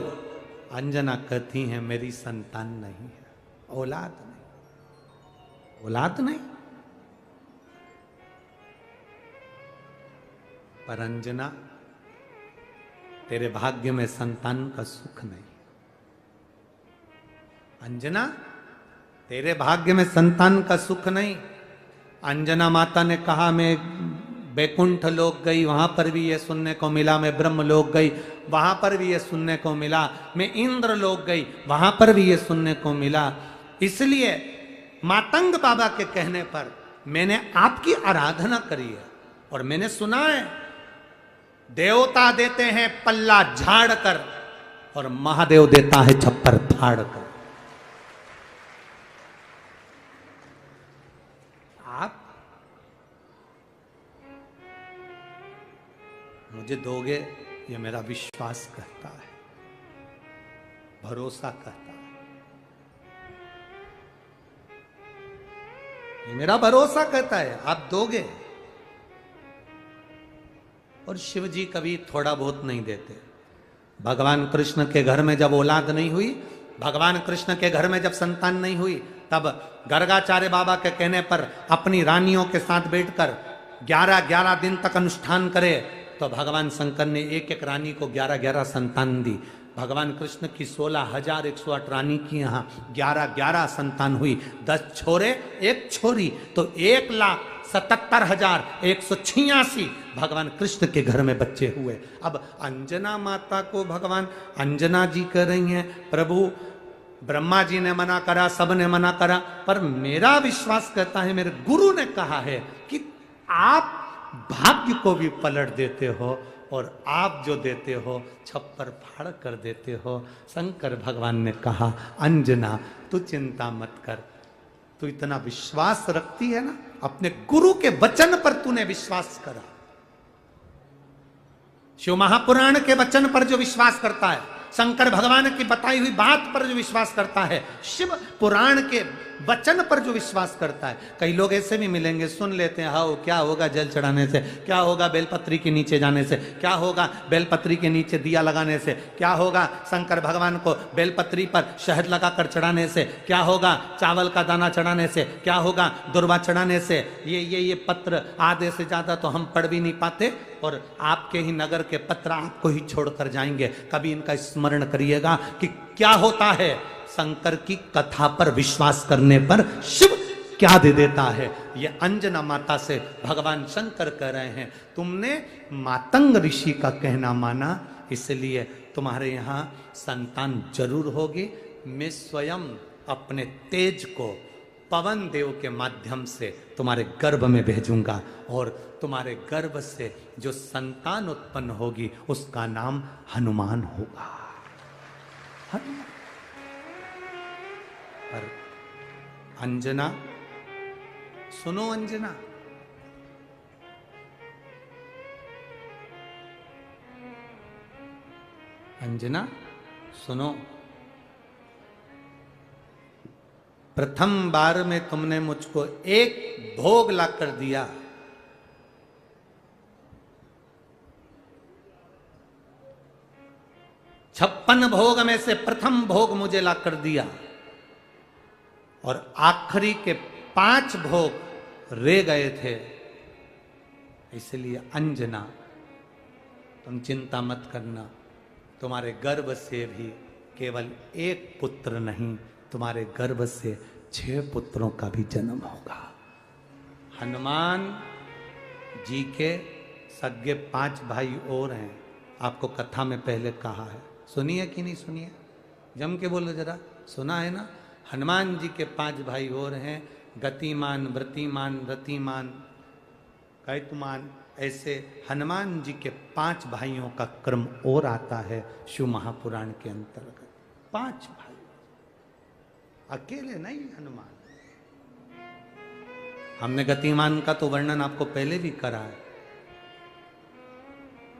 अंजना कहती है मेरी संतान नहीं है, औलाद नहीं, औलाद नहीं। पर अंजना, तेरे भाग्य में संतान का सुख नहीं। अंजना, तेरे भाग्य में संतान का सुख नहीं। अंजना माता ने कहा मैं बैकुंठ लोक गई, वहां पर भी ये सुनने को मिला, मैं ब्रह्म लोक गई, वहां पर भी ये सुनने को मिला, मैं इंद्र लोक गई, वहां पर भी ये सुनने को मिला। इसलिए मातंग बाबा के कहने पर मैंने आपकी आराधना करी है और मैंने सुना है देवता देते हैं पल्ला झाड़ कर और महादेव देता है छप्पर फाड़ कर। आप मुझे दोगे, ये मेरा विश्वास कहता है, भरोसा कहता है, ये मेरा भरोसा कहता है, आप दोगे। और शिव जी कभी थोड़ा बहुत नहीं देते। भगवान कृष्ण के घर में जब औलाद नहीं हुई, भगवान कृष्ण के घर में जब संतान नहीं हुई, तब गर्गाचार्य बाबा के कहने पर अपनी रानियों के साथ बैठकर 11-11 दिन तक अनुष्ठान करे, तो भगवान शंकर ने एक एक रानी को 11-11 संतान दी। भगवान कृष्ण की 16,108 रानी की यहाँ 11-11 संतान हुई, 10 छोरे 1 छोरी, तो 1,77,186 भगवान कृष्ण के घर में बच्चे हुए। अब अंजना माता को भगवान अंजना जी कह रही हैं, प्रभु ब्रह्मा जी ने मना करा, सब ने मना करा, पर मेरा विश्वास कहता है, मेरे गुरु ने कहा है कि आप भाग्य को भी पलट देते हो और आप जो देते हो छप्पर फाड़ कर देते हो। शंकर भगवान ने कहा, अंजना तू चिंता मत कर, तू इतना विश्वास रखती है ना, अपने गुरु के वचन पर तूने विश्वास करा। शिव महापुराण के वचन पर जो विश्वास करता है, शंकर भगवान की बताई हुई बात पर जो विश्वास करता है, शिव पुराण के वचन पर जो विश्वास करता है। कई लोग ऐसे भी मिलेंगे, सुन लेते हैं, हाँ क्या होगा जल चढ़ाने से, क्या होगा बेलपत्री के नीचे जाने से, क्या होगा बेलपत्री के नीचे दिया लगाने से, क्या होगा शंकर भगवान को बेलपत्री पर शहद लगाकर चढ़ाने से, क्या होगा चावल का दाना चढ़ाने से, क्या होगा दुर्वा चढ़ाने से। ये पत्र आधे से ज्यादा तो हम पढ़ भी नहीं पाते और आपके ही नगर के पत्र आपको ही छोड़कर जाएंगे। कभी इनका स्मरण करिएगा कि क्या होता है शंकर की कथा पर विश्वास करने पर शिव क्या दे देता है। ये अंजना माता से भगवान शंकर कह रहे हैं, तुमने मातंग ऋषि का कहना माना, इसलिए तुम्हारे यहाँ संतान जरूर होगी। मैं स्वयं अपने तेज को पवन देव के माध्यम से तुम्हारे गर्भ में भेजूंगा और तुम्हारे गर्भ से जो संतान उत्पन्न होगी उसका नाम हनुमान होगा। हनुमान। पर अंजना, सुनो अंजना, अंजना सुनो, प्रथम बार में तुमने मुझको एक भोग ला कर दिया, 56 भोग में से प्रथम भोग मुझे ला कर दिया, और आखिरी के 5 भोग रह गए थे। इसलिए अंजना, तुम चिंता मत करना, तुम्हारे गर्भ से भी केवल एक पुत्र नहीं, तुम्हारे गर्भ से 6 पुत्रों का भी जन्म होगा। हनुमान जी के सगे 5 भाई और हैं, आपको कथा में पहले कहा है, सुनिए कि नहीं सुनिए, जम के बोलो जरा, सुना है ना? हनुमान जी के 5 भाई और हैं, गतिमान, वृतिमान, रतिमान, कैतुमान, ऐसे हनुमान जी के 5 भाइयों का क्रम और आता है शिव महापुराण के अंतर्गत। 5 भाई, अकेले नहीं हनुमान। हमने गतिमान का तो वर्णन आपको पहले भी करा है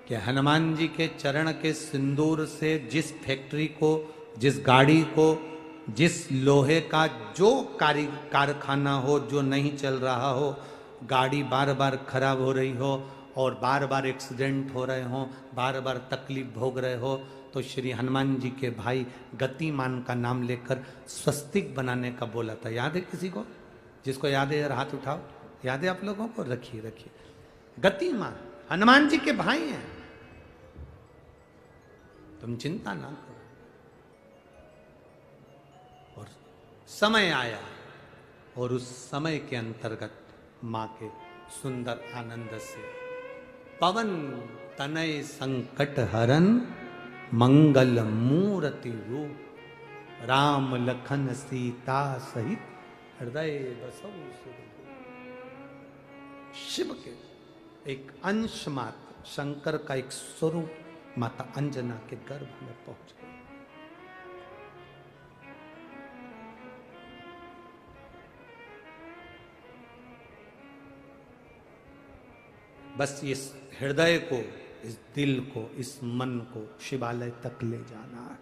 कि हनुमान जी के चरण के सिंदूर से जिस फैक्ट्री को, जिस गाड़ी को, जिस लोहे का जो कारखाना हो जो नहीं चल रहा हो, गाड़ी बार बार खराब हो रही हो और बार बार एक्सीडेंट हो रहे हो, बार बार तकलीफ भोग रहे हो, तो श्री हनुमान जी के भाई गतिमान का नाम लेकर स्वस्तिक बनाने का बोला था। याद है किसी को? जिसको याद है हाथ उठाओ। याद है आप लोगों को? रखिए रखिए। गतिमान हनुमान जी के भाई हैं, तुम चिंता ना करो। और समय आया और उस समय के अंतर्गत मां के सुंदर आनंद से पवन तनय संकट हरन मंगल मूर्ति रूप राम लखन सीता सहित हृदय बसौ सुरभूप। शिव के एक अंश मात्र, शंकर का एक स्वरूप माता अंजना के गर्भ में पहुंच गए। बस इस हृदय को, इस दिल को, इस मन को शिवालय तक ले जाना है।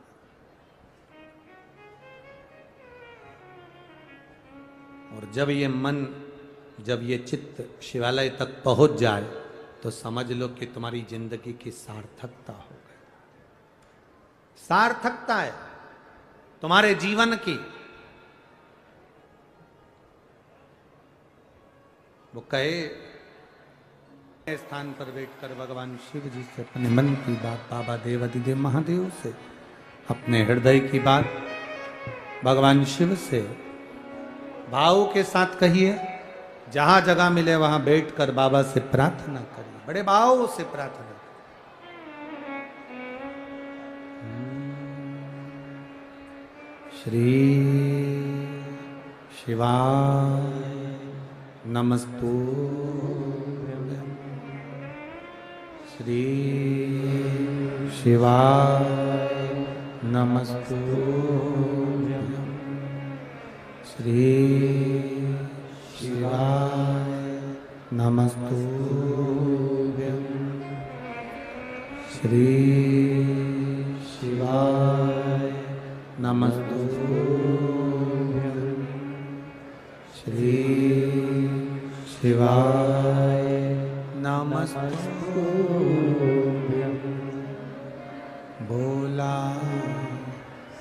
और जब ये मन, जब ये चित्त शिवालय तक पहुंच जाए तो समझ लो कि तुम्हारी जिंदगी की सार्थकता हो गई। सार्थकता है तुम्हारे जीवन की। वो कहे स्थान पर बैठकर भगवान शिव जी से अपने मन की बात, बाबा देवाधिदेव महादेव से अपने हृदय की बात भगवान शिव से भाव के साथ कहिए। जहां जगह मिले वहां बैठकर बाबा से प्रार्थना करिए, बड़े भाव से प्रार्थना करिए। श्री शिवाय नमस्तुभ्यं, श्री शिवाय नमस्तुभ्यं, श्री शिवाय नमस्तुभ्यं, श्री शिवाय नमस्तुभ्यं, श्री शिवाय नमस्तुभ्यं। बोला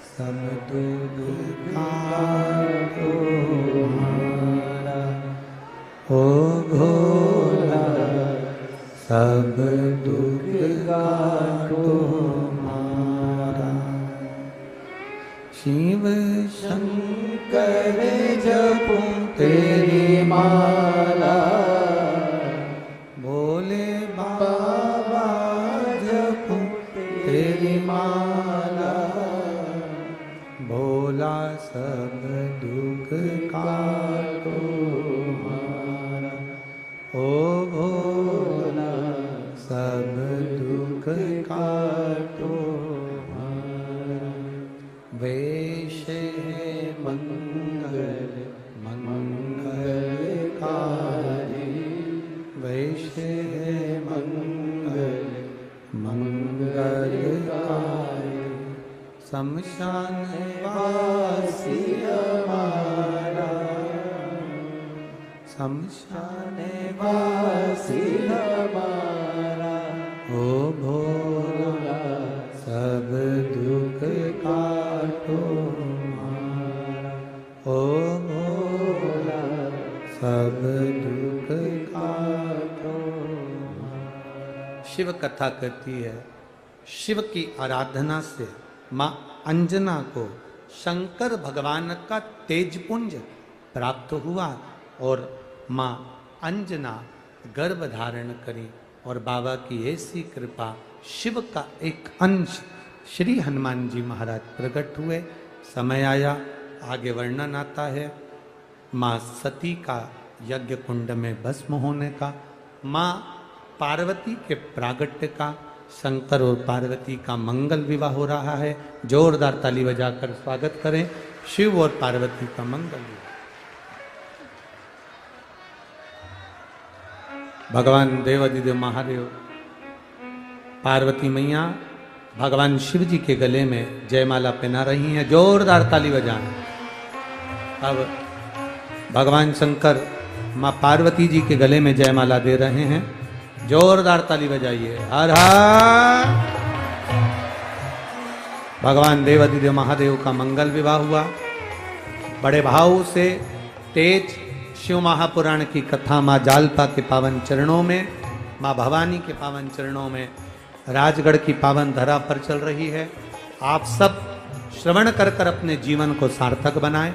सब दुख काटो मारा, ओ भोला सब दुख काटो मारा। शिव शंकर जपो तेरी माला, भोले बाबा जपो तेरी माला। भोला सब दुख काटो मारा, ओ भोला सब दुख काटो मारा। वैसे मंगल मंगलकारी, वैसे मंगल मंगलकारी। शमशान वासी हमारा, शमशान वासी हमारा, ओ भोला सब दुख काटो हमारा, ओ भोला सब दुख काटो हमारा। शिव कथा कहती है, शिव की आराधना से माँ अंजना को शंकर भगवान का तेजपुंज प्राप्त हुआ और माँ अंजना गर्भ धारण करी और बाबा की ऐसी कृपा, शिव का एक अंश श्री हनुमान जी महाराज प्रकट हुए। समय आया, आगे वर्णन आता है माँ सती का यज्ञ कुंड में भस्म होने का, माँ पार्वती के प्रागट्य का, शंकर और पार्वती का मंगल विवाह हो रहा है। जोरदार ताली बजाकर स्वागत करें शिव और पार्वती का मंगल विवाह। भगवान देवादिदेव महादेव, पार्वती मैया भगवान शिव जी के गले में जयमाला पहना रही हैं। जोरदार ताली बजाएं। अब भगवान शंकर माँ पार्वती जी के गले में जयमाला दे रहे हैं। जोरदार ताली बजाइए। हर हर। भगवान देवादिदेव महादेव का मंगल विवाह हुआ। बड़े भाव से तेज शिव महापुराण की कथा माँ जालपा के पावन चरणों में, माँ भवानी के पावन चरणों में, राजगढ़ की पावन धरा पर चल रही है। आप सब श्रवण कर कर अपने जीवन को सार्थक बनाएं।